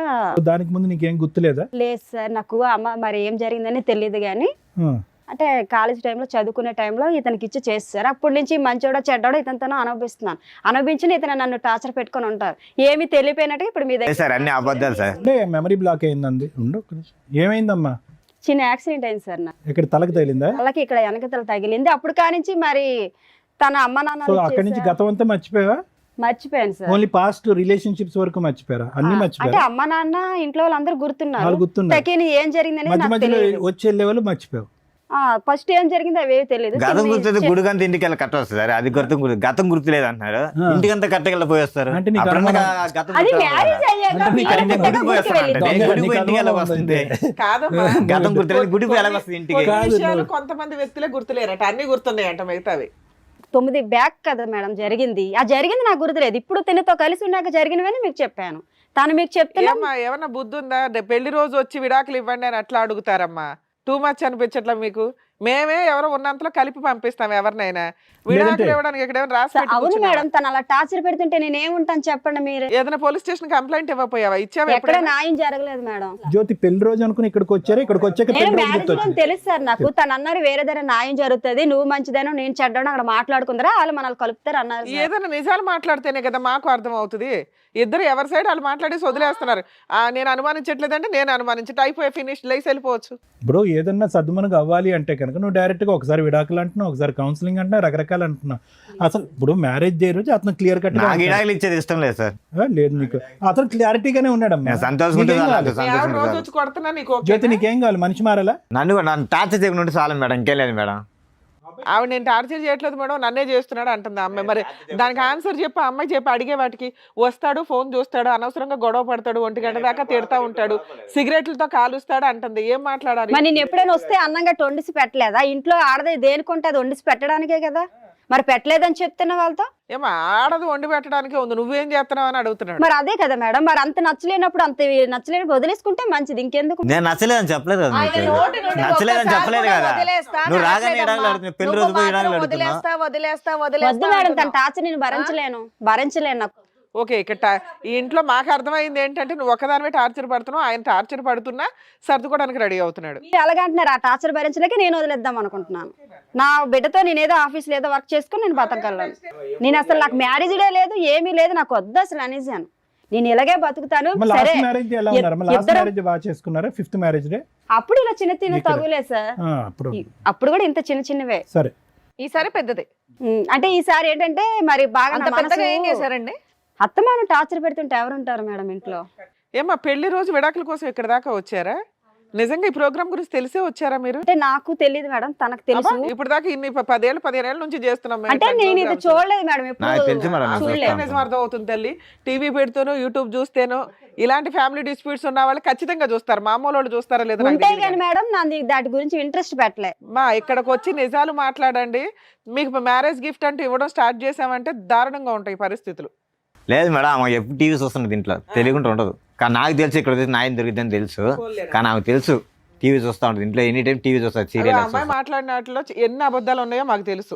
దానికి ముందు నీకేం గుర్తులేదా? లేదు సార్, నాకు అమ్మ మరి ఏం జరిగిందని తెలియదు కానీ, ఆ. అంటే కాలేజ్ టైంలో చదువుకునే టైంలో ఇతనికి ఇచ్చి చేస్తారు. అప్పటి నుంచి మంచోడో చెడ్డోడో ఇతనితోనో అనుభవిస్తున్నాను, అనుభవించిన ఇతను నన్ను టార్చర్ పెట్టుకొని ఉంటారు. ఏమి తెలియపోయినట్టు ఇప్పుడు మీ లేదు దగ్గర సార్, అన్ని అబద్ధాలు సార్. అంటే మెమరీ బ్లాక్ అయిందండి. ఉండు ఒక్క నిమిషం. ఏమైందమ్మా? చిన్న యాక్సిడెంట్ అయింది సార్, నాకు ఇక్కడ తలకు తగిలిందా? వాళ్ళకి ఇక్కడ వెనకతలు తగిలింది. అప్పుడు కానించి మరి తన అమ్మ సో నాన్న అక్కడి నుంచి గతం అంతా మర్చిపోయావా? మర్చిపోయాను సార్. ఓన్లీ పాస్ట్ రిలేషన్షిప్స్ వరకు మర్చిపోయారా? అన్ని అంటే మర్చిపోయారా? అమ్మ నాన్న ఇంట్లో వాళ్ళందరూ గుర్తున్నారు. వాళ్ళు గుర్తున్నారు. తకిని ఏం జరిగిందనేది మధ్య నాకు మధ్యలో తెలియదు. వచ్చే లెవెల్ మర్చిపోయావు. ఫస్ట్ ఏం జరిగింది అవేవి తెలియదు. గతం గుర్తుంది, గుడికంతా ఇంటికి వెళ్ళి కట్ట వస్తుంది సార్. అది గతం గుర్తులేదు అంటున్నారు, ఇంటికంతా కట్టకెళ్ళి పోయేస్తారు. అంటే నీకు అప్పుడన్నా అనుమానం- గతం అది గుర్తు మ్యారేజ్ అయ్యాక అంటే నీకు మీరు అనుమానం- పెద్దగా గుడికి పోయేస్తారు గుర్తుకు అంటే. వెళ్ళింది. గుడికి పోయి ఇంటికి ఎలా వస్తుంది? కాదమ్మా, గతం గుర్తులేదు, గుడికి పోయి ఎలా వస్తుంది ఇంటికి? కొన్ని కాదు విషయాలు నువ్వు. కొంతమంది వ్యక్తులే గుర్తులేరట, అన్ని గుర్తున్నాయంట మిగతావి. 9 బ్యాక్ కదా మేడం జరిగింది. ఆ జరిగింది నాకు గుర్తులేదు. ఇప్పుడు తినతో కలిసి ఉన్నాక జరిగినవని మీకు చెప్పాను. తను మీకు చెప్తున్నా ఏమ్మా ఏమన్నా బుద్ధి ఉందా? పెళ్లి రోజు వచ్చి విడాకులు ఇవ్వండి అని అట్లా అడుగుతారమ్మా. టూ మచ్ అనిపించట్లా మీకు? మేమే ఎవరో ఉన్నంతలో కలిపి పంపిస్తాం ఎవరినైనా. విడాకులు ఇవ్వడానికి ఇక్కడ ఏమైనా రాసి పెట్టి అవును కూర్చున్నావా? మేడం, తను అలా టార్చర్ పెడుతుంటే నేనేముంటాను చెప్పండి మీరే. ఏదైనా పోలీస్ స్టేషన్ కంప్లైంట్ ఇవ్వపోయావా? ఇచ్చావా ఎక్కడ ఎప్పుడైనా? న్యాయం జరగలేదు మేడం. జ్యోతి పెళ్లి రోజు అనుకుని ఇక్కడికి వచ్చారు, ఇక్కడికి వచ్చాక నేను పెళ్లి రోజు మ్యారేజ్ లో గుర్తొచ్చింది. తెలుసు సార్ నాకు. తను అన్నారు వేరే దగ్గర న్యాయం జరుగుతుంది, నువ్వు మంచిదేనో నేను చెడ్డానో అక్కడ మాట్లాడుకుందరా, వాళ్ళు మనల్ని కలుపుతారు అన్నారు సార్. ఏదైనా నిజాలు మాట్లాడితేనే కదా మాకు అర్థం అవుతుంది. ఇద్దరు ఎవరి సైడ్ వాళ్ళు మాట్లాడేసి వదిలేస్తున్నారు. నేను అనుమానించట్లేదంటే నేను అనుమానించట, అయిపోయి ఫినిష్ లేసి వెళ్ళిపోవచ్చు. బ్రో ఏదన్నా సద్దుమనకు అవ్వాలి అంటే కనుక నువ్వు డైరెక్ట్ గా ఒకసారి విడాకులు అంటున్నావు, ఒకసారి కౌన్సిలింగ్ అంటున్నా, రకరకాలు అంటున్నావు. అసలు ఇప్పుడు మ్యారేజ్ డే రోజు అతను క్లియర్ కట్ నాకు విడాకులు ఇచ్చేది ఇష్టం లేదు సార్. లేదు నీకు అతను క్లారిటీగానే ఉన్నాడమ్మా. నేను సంతోషంగా ఉంటే చాలు, నాకు నేను ఎవరి సంతోషంగా రోజు చాలు. వచ్చి కొడుతున్నా నీకు ఓకేనా? జ్యోతి నీకేం కావాలి? మనిషి మారాలా? నన్ను టార్చర్ చేయకుండా ఉంటే చాలు మేడం, ఇంకేం లేదు మేడం. ఆవిడ నేను టార్చర్ చేయట్లేదు మేడం, నన్నే చేస్తున్నాడు అంటుంది ఆ అమ్మాయి. మరి దానికి ఆన్సర్ చెప్పి అమ్మాయి చెప్పి అడిగే వాటికి. వస్తాడు, ఫోన్ చూస్తాడు, అనవసరంగా గొడవ పడతాడు, 1 గంట దాకా తిడతా ఉంటాడు, సిగరెట్లతో కాలుస్తాడు అంటుంది. ఏం మాట్లాడాలి? మరి నేను ఎప్పుడైనా వస్తే అన్నంగా వండిసి పెట్టలేదా? ఇంట్లో ఆడది దేనికుంటే అది వండిసి పెట్టడానికే కదా. మరి పెట్టలేదని చెప్తున్నా వాళ్ళతో. ఏమో ఆడది వండి పెట్టడానికే ఉంది, నువ్వేం చేస్తున్నావు అని అడుగుతున్నాడు. మరి అదే కదా మేడం, మరి అంత నచ్చలేనప్పుడు అంత నచ్చలేనప్పుడు వదిలేసుకుంటే మంచిది, ఇంకెందుకు. నేను నచ్చలేదని చెప్పలేదు కదా ఆయన నీకు. నోటి నుండి నచ్చలేదని ఒక్కసారి చెప్పలేదు కూడా కదా. వదిలేస్తా నువ్వు రాగానే అనట్లేదమ్మా. విడాకులు అడుగుతున్నావు, పెళ్లి నువ్వు రోజు పోయి మాత్రం విడాకులు అడుగుతున్నావు. వద్దు మేడం, తన టార్చర్ నేను భరించలేను నాకు. ఓకే, ఇక్కడ ఈ ఇంట్లో మాకు అర్థమైంది ఏంటంటే నువ్వు ఒకదానివే టార్చర్ పడుతున్నావు, ఆయన టార్చర్ పడుతున్నా సర్దుకోవడానికి రెడీ అవుతున్నాడు. మీరు ఎలాగంటున్నారు? ఆ టార్చర్ భరించలేక నేను వదిలేద్దాం అనుకుంటున్నాను. నా బిడ్డతో నేను ఏదో ఆఫీస్ లేదో వర్క్ చేసుకుని నేను బతకగలను. నేను అసలు నాకు మ్యారేజ్ డే లేదు, ఏమీ లేదు, నాకు వద్దు అసలు అనేసాను. నేను ఇలాగే బతుకుతాను. సరే లాస్ట్ మ్యారేజ్ ఎలా ఉన్నారు? లాస్ట్ ఇద్దరం- మ్యారేజ్ బాగా చేసుకున్నారా? 5th మ్యారేజ్ డే అప్పుడు ఇలా చిన్న తగులే సార్. అప్పుడు అప్పుడు కూడా ఇంత చిన్నవే. సరే. ఈసారి పెద్దది. అంటే ఈసారి ఏంటంటే మరి బాగా అంత నా పెద్దగా ఏం మనసు చేశారండి? అత్తమాను టార్చర్ పెడుతుంటే ఎవరుంటారు మేడం ఇంట్లో? ఏమా పెళ్లి రోజు విడాకుల కోసం ఇక్కడ దాకా వచ్చారా? నిజంగా ఈ ప్రోగ్రామ్ గురించి తెలిసే వచ్చారా మీరు? అంటే నాకు తెలియదు మేడం, తనకు తెలుసు. అబ్బా, ఇప్పుడు దాకా ఇన్ని 10 ఏళ్ళ నుంచి చేస్తున్నాం మేము అంటే ఇట్లాంటి నేను ఇది programs. చూడలేదు మేడం, నాకు తెలుసు మేడం, ఎప్పుడు నాకు చూడలేదు. తెలుసు. నిజం అర్థం అవుతుంది తల్లి. టీవీ పెడుతూనో యూట్యూబ్ చూస్తేనో ఇలాంటి ఫ్యామిలీ డిస్ప్యూట్స్ ఉన్న వాళ్ళు ఖచ్చితంగా చూస్తారు. మామూలు వాళ్ళు చూస్తారా లేదా నాకు ఉంటాయి తెలియదు కానీ కానీ. మేడం నాది దాటి గురించి ఇంట్రెస్ట్ పెట్టలే. మా ఇక్కడికి వచ్చి నిజాలు మాట్లాడండి. మీకు మ్యారేజ్ గిఫ్ట్ అంటే ఇవ్వడం స్టార్ట్ చేసామంటే దారుణంగా ఉంటాయి పరిస్థితులు. లేదు మేడం, ఆమె ఎప్పుడు టీవీ చూస్తున్నది ఇంట్లో, తెలియకుండా ఉండదు. కానీ నాకు తెలుసు ఇక్కడ న్యాయం దొరికిద్దని తెలుసు. కానీ ఆమెకు తెలుసు టీవీ చూస్తూ ఉంటుంది ఇంట్లో, ఎనీ టైం టీవీ చూస్తారు, అదే సీరియల్. అమ్మాయి మాట్లాడిన వాటిలో ఎన్ని అబద్ధాలు ఉన్నాయో మాకు తెలుసు.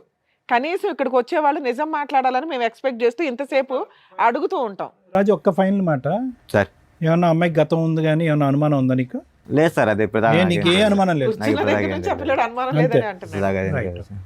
కనీసం ఇక్కడికి వచ్చే వాళ్ళు నిజం మాట్లాడాలని మేము ఎక్స్పెక్ట్ చేస్తూ ఇంతసేపు అడుగుతూ ఉంటాం. రాజు ఒక్క ఫైనల్ మాట, సార్ ఏమన్నా అమ్మాయికి గతం ఉంది కానీ ఏమన్నా అనుమానం ఉందా నీకు? లేదు సార్, అది ఇప్పుడు నీకు ఏ అనుమానం లేదు? నాకు చిన్న దగ్గర నుంచి చెప్పలేడు అనుమానం లేదని అంటున్నాడు.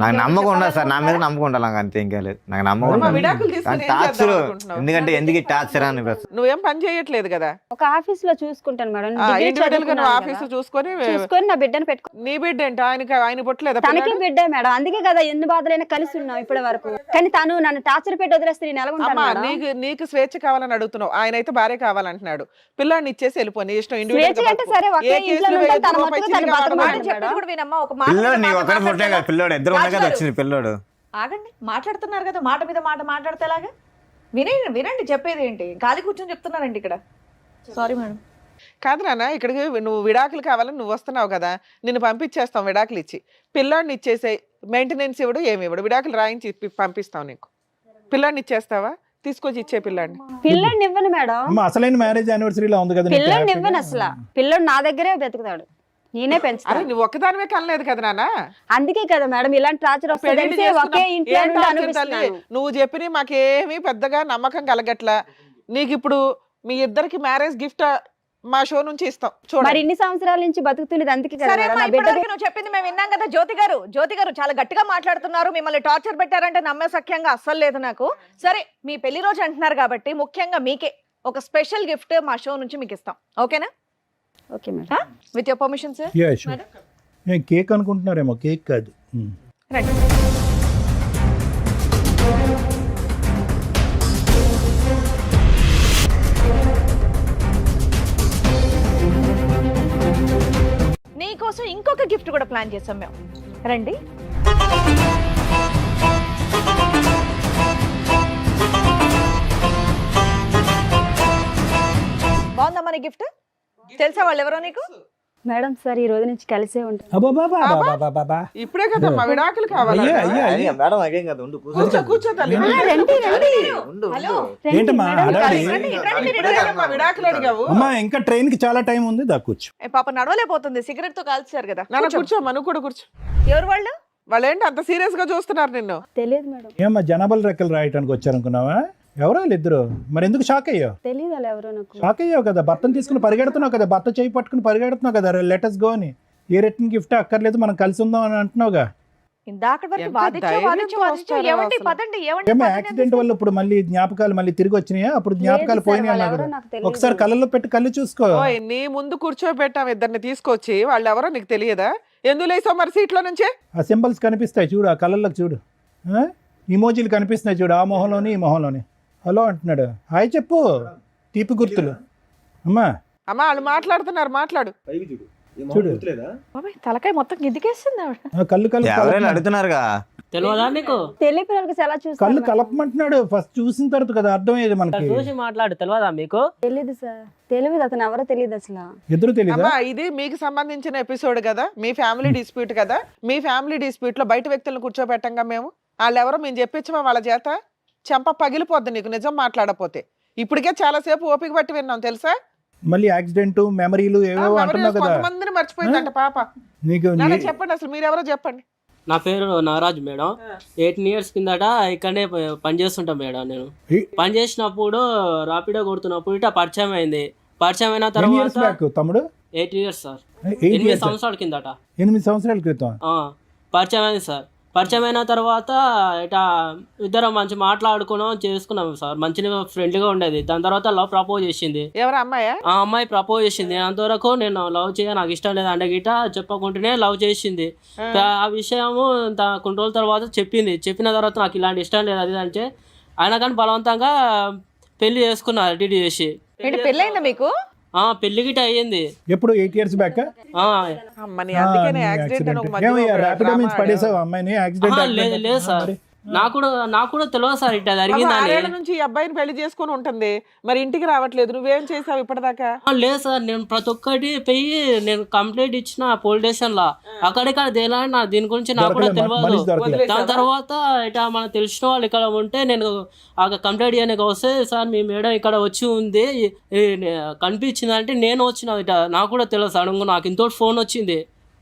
నాకు నమ్మకం ఉండదు సార్, నా మీద నమ్మకం ఉండాలి, నాకు అంతే, ఇంకేం లేదు. నాకు నమ్మకం అమ్మా, ఉండదు. విడాకులు తీసుకొని కానీ ఏం టార్చర్ చేద్దాం అనుకుంటున్నావు? ఎందుకంటే ఎందుకు టార్చర్ అని నువ్వేం పని చేయట్లేదు కదా. ఒక ఆఫీస్ లో చూసుకుంటాను మేడం. డిగ్రీ ఇండివిజువల్ గా నువ్వు చదువుకున్నాను ఆఫీస్ కదా. చూసుకొని చూసుకొని నా బిడ్డను పెట్టుకో. నీ బిడ్డ ఏంటి? ఆయన పుట్టలేదా? తనకి బిడ్డే మేడం, అందుకే కదా ఎన్ని బాధలైనా కలిసి ఉన్నాం ఇప్పటి వరకు. కానీ తను నన్ను టార్చర్ పెట్టి వదిలేస్తే నేను ఎలాగుంటాను అమ్మా, మేడం? నీకు స్వేచ్ఛ కావాలని అడుగుతున్నావు, ఆయన అయితే భార్య కావాలంటున్నాడు. పిల్లాడిని ఇచ్చేసి వెళ్ళిపో, నీ ఇష్టం. స్వేచ్ఛ అంటే సరే, ఒకే ఇంట్లో ఉంటాను, తన మట్టుకు తను బతకమని మాట చెప్పేది కూడా వినమ్మా. ఒక మాట పిల్లోడు మీద నీ మాట ఒక్కడే పుట్టే కదా, మాట్లాడతారా? పిల్లోడు ఇద్దరు ఉన్నాయి కదా, రాజు వచ్చింది పిల్లోడు. ఆగండి, మాట్లాడుతున్నారు కదా, మాట మీద మాట మాట్లాడితే ఎలాగా? వినండి చెప్పేది ఏంటి? ఖాళీ కూర్చొని చెప్తున్నారండి ఇక్కడ. Sorry madam. కాదు నాన్న, ఇక్కడికి నువ్వు విడాకులు కావాలని నువ్వు వస్తున్నావు కదా, నిన్ను పంపించేస్తాం విడాకులు ఇచ్చి. పిల్లాడిని ఇచ్చేసే మెయింటెనెన్స్ ఇవ్వడు, ఏమి ఇవ్వడు, విడాకులు రాయించి పంపిస్తాం నీకు. పిల్లాడిని ఇచ్చేస్తావా? తీసుకొచ్చి ఇచ్చే పిల్లాడిని. పిల్లని ఇవ్వను మేడం, అమ్మ అసలైన మ్యారేజ్ యానివర్సరీలో ఉంది కదా నీకు పిల్లని హ్యాపీగా? ఇవ్వను అసలు. పిల్లడు నా దగ్గరే బతుకుతాడు, నేనే అరే పెంచుతాను. నువ్వు ఒక్కదానివే కనలేదు కదా నాన్న. అందుకే కదా మేడం ఇలాంటి టార్చర్ పెళ్లి వస్తుంది, ఒకే ఇంట్లో ఏం నుండి టార్చర్ తల్లి? అనిపిస్తున్నాను. నువ్వు చెప్పిన మాకేమీ పెద్దగా నమ్మకం కలగట్లా. నీకు ఇప్పుడు మీ ఇద్దరికి మ్యారేజ్ గిఫ్ట్ మా షో నుంచి ఇస్తాం మరి చూడండి. ఇన్ని సంవత్సరాల నుంచి బతుకుతున్నది అందుకే కదా సరే మేడం, అమ్మా, నా బిడ్డకి ఇప్పటివరకు నువ్వు చెప్పింది మేము విన్నాం కదా. జ్యోతి గారు చాలా గట్టిగా మాట్లాడుతున్నారు. మిమ్మల్ని టార్చర్ పెట్టారంటే నమ్మే సఖ్యంగా అస్సలు లేదు నాకు. సరే, మీ పెళ్లి రోజు అంటున్నారు కాబట్టి ముఖ్యంగా మీకే ఒక స్పెషల్ గిఫ్ట్ మా షో నుంచి మీకు ఇస్తాం. ఓకేనా? Okay madam. With your permission sir. Yeah, sure. ఏం కేక్ అనుకుంటున్నారేమో, కేక్ కాదు. రండి. ఇంకొక గిఫ్ట్ కూడా ప్లాన్ చేసాం మేము. రండి. బాగుందా మన గిఫ్ట్? తెలుసా వాళ్ళు ఎవరో నీకు? మేడం సార్ ఈ రోజు నుంచి కలిసే ఉంటాం. అబ్బా ఇప్పుడే కదమ్మా విడాకులు కావాలి. అయ్యా మేడం అదేం కదా ఉండు కూర్చో కూర్చో తల్లి. హలో. ఏంటమ్మా హడావిడి? ఇప్పుడేనమ్మా విడాకులు అడిగావు. అమ్మా ఇంకా ట్రైన్ కి చాలా టైం ఉంది, కూర్చో. పాప నడవలేకపోతుంది, సిగరెట్ తో కాల్చారు కదా. నాన్న కూర్చోమ్మా, నువ్వు కూడా కూర్చో. ఎవరు వాళ్ళు? వాళ్ళు ఏంటి అంత సీరియస్ గా చూస్తున్నారు నిన్ను? తెలియదు మేడం. ఏమ్మా జనాభాలు రెక్కలు రాయటానికి వచ్చారనుకున్నావా? ఎవరో వాళ్ళిద్దరు. మరి ఎందుకు షాక్ అయ్యావు? తెలియదు అలా ఎవరో నాకు. షాక్ అయ్యావు కదా, భర్తను తీసుకుని పరిగెడుతున్నావు కదా, భర్త చేయి పట్టుకుని పరిగెడుతున్నావు కదా, లెటర్స్ గో అని. ఏ రిటర్న్ గిఫ్ట్ అక్కర్లేదు, మనం కలిసి ఉందాం అని అంటున్నావుగా. ఇందాక వరకు ఎంత వాదించు ధైర్యంతో వాదించు వాదించు. వస్తారో ఏమండి అసలు. పదండి, ఏమండి ఏమో పదండి యాక్సిడెంట్ అని వల్ల ఇప్పుడు మళ్ళీ జ్ఞాపకాలు మళ్ళీ తిరిగి వచ్చినాయా? అప్పుడు జ్ఞాపకాలు పోయినాయి అన్నా కదా. ఒకసారి కళ్ళల్లో పెట్టి కళ్ళు చూసుకో. ఓయ్, నీ ముందు కూర్చోబెట్టాం ఇద్దరిని తీసుకొచ్చి. వాళ్ళు ఎవరో నీకు తెలియదా? ఎందుకు లేసావు మరి సీట్లో నుంచే? ఆ సింబల్స్ కనిపిస్తాయి చూడు, ఆ కళ్ళల్లోకి చూడు. ఇమోజీలు కనిపిస్తున్నాయి చూడు, ఆ మొహంలోని ఈ మొహంలోని. హలో అంటున్నాడు, హాయ్ చెప్పు. తీపి గుర్తులు. అమ్మా అమ్మా వాళ్ళు మాట్లాడుతున్నారు, మాట్లాడు. చూడు. బాబాయ్, తలకాయ మొత్తం గిద్దికేస్తుంది ఆవిడ. ఆ కళ్ళు ఎవరైనా కళ్ళు అడుగుతున్నారుగా. తెలియదా నీకు? తెలియ పిల్లలకి ఎలా కళ్ళు చూస్తాను? కలపమంటున్నాడు. ఫస్ట్ చూసిన తర్వాత కదా అర్థమయ్యేది మనకి. చూసి మాట్లాడు. తెలియదా మీకు? తెలియదు సార్, తెలియదు. అతను ఎవరో తెలియదు అసలు. ఎదురు తెలీదా? అమ్మా ఇది మీకు సంబంధించిన ఎపిసోడ్ కదా, మీ ఫ్యామిలీ డిస్ప్యూట్ కదా. మీ ఫ్యామిలీ డిస్ప్యూట్ లో బయట వ్యక్తులను కూర్చోబెట్టంగా మేము. వాళ్ళు ఎవరో మేము చెప్పించమా వాళ్ళ చేత? చెంప పగిలిపోద్ది నీకు నిజం మాట్లాడపోతే. ఇప్పటికే చాలా సేపు ఓపిక పట్టి విన్నాం తెలుసా. మళ్ళీ యాక్సిడెంట్ మెమరీలు ఏవేవో అంటున్నావు కదా. కొంతమందిని మర్చిపోయిందంట పాప. నీకు నాన్న చెప్పండి అసలు మీరు ఎవరో చెప్పండి. నా పేరు నాగరాజు మేడం. 18 years కిందట ఇక్కడనే పని చేస్తుంటా మేడం. నేను పని చేసినప్పుడు రాపిడో కొడుతున్నప్పుడు ఇట్లా పరిచయం అయింది. పరిచయం అయిన తర్వాత తమ్ముడు 8 years సార్. 8 8 సంవత్సరాల కిందట. 8 సంవత్సరాల క్రితం పరిచయం అయింది సార్. పరిచయం అయిన తర్వాత ఇట్లా ఇద్దరం మంచి మాట్లాడుకున్నాం, చేసుకున్నాం సార్. మంచిగా ఫ్రెండ్లీగా ఉండేది. దాని తర్వాత లవ్ ప్రపోజ్ చేసింది. ఎవరు అమ్మాయా? ఆ అమ్మాయి ప్రపోజ్ చేసింది. అంతవరకు నేను లవ్ చేయ, నాకు ఇష్టం లేదు అంటే గిట చెప్పకుంటేనే లవ్ చేసింది. ఆ విషయము కొన్ని రోజుల తర్వాత చెప్పింది. చెప్పిన తర్వాత నాకు ఇలాంటి ఇష్టం లేదు అది అంటే అయినా కానీ బలవంతంగా పెళ్లి చేసుకున్నా డిడి చేసి. ఏంటి పెళ్ళైందా మీకు? పెళ్లి గిట అయ్యింది. ఎప్పుడు 8 years బ్యాక్? అమ్మని అందుకనే యాక్సిడెంట్ అని ఒక మధ్యలో ఒక ర్యాపిడో డ్రామా మీన్స్ పడేసావు అమ్మాయిని యాక్సిడెంట్? లేదు సార్, నాకు కూడా తెలియదు సార్ ఇట్లా జరిగిందని. 6 ఏళ్ల నుంచి ఈ అబ్బాయిని పెళ్లి చేసుకుని ఉంటుంది, మరి ఇంటికి రావట్లేదు. నువ్వేం చేసావు ఇప్పటిదాకా? లేదు సార్, నేను ప్రతి ఒక్కటి పోయి నేను కంప్లైంట్ ఇచ్చిన పోలీస్ స్టేషన్ లో. అక్కడిక్కడ తేలా దీని గురించి నాకు కూడా తెలియదు. దాని తర్వాత ఇట్లా మనకు తెలిసిన వాళ్ళు ఇక్కడ ఉంటే నేను ఆ కంప్లైంట్ చేయడానికి వస్తే సార్ మీ మేడం ఇక్కడ వచ్చి ఉంది కనిపించింది అంటే నేను వచ్చిన ఇట నాకు కూడా తెలియదు. సడన్గా నాకు ఇంతోటి ఫోన్ వచ్చింది.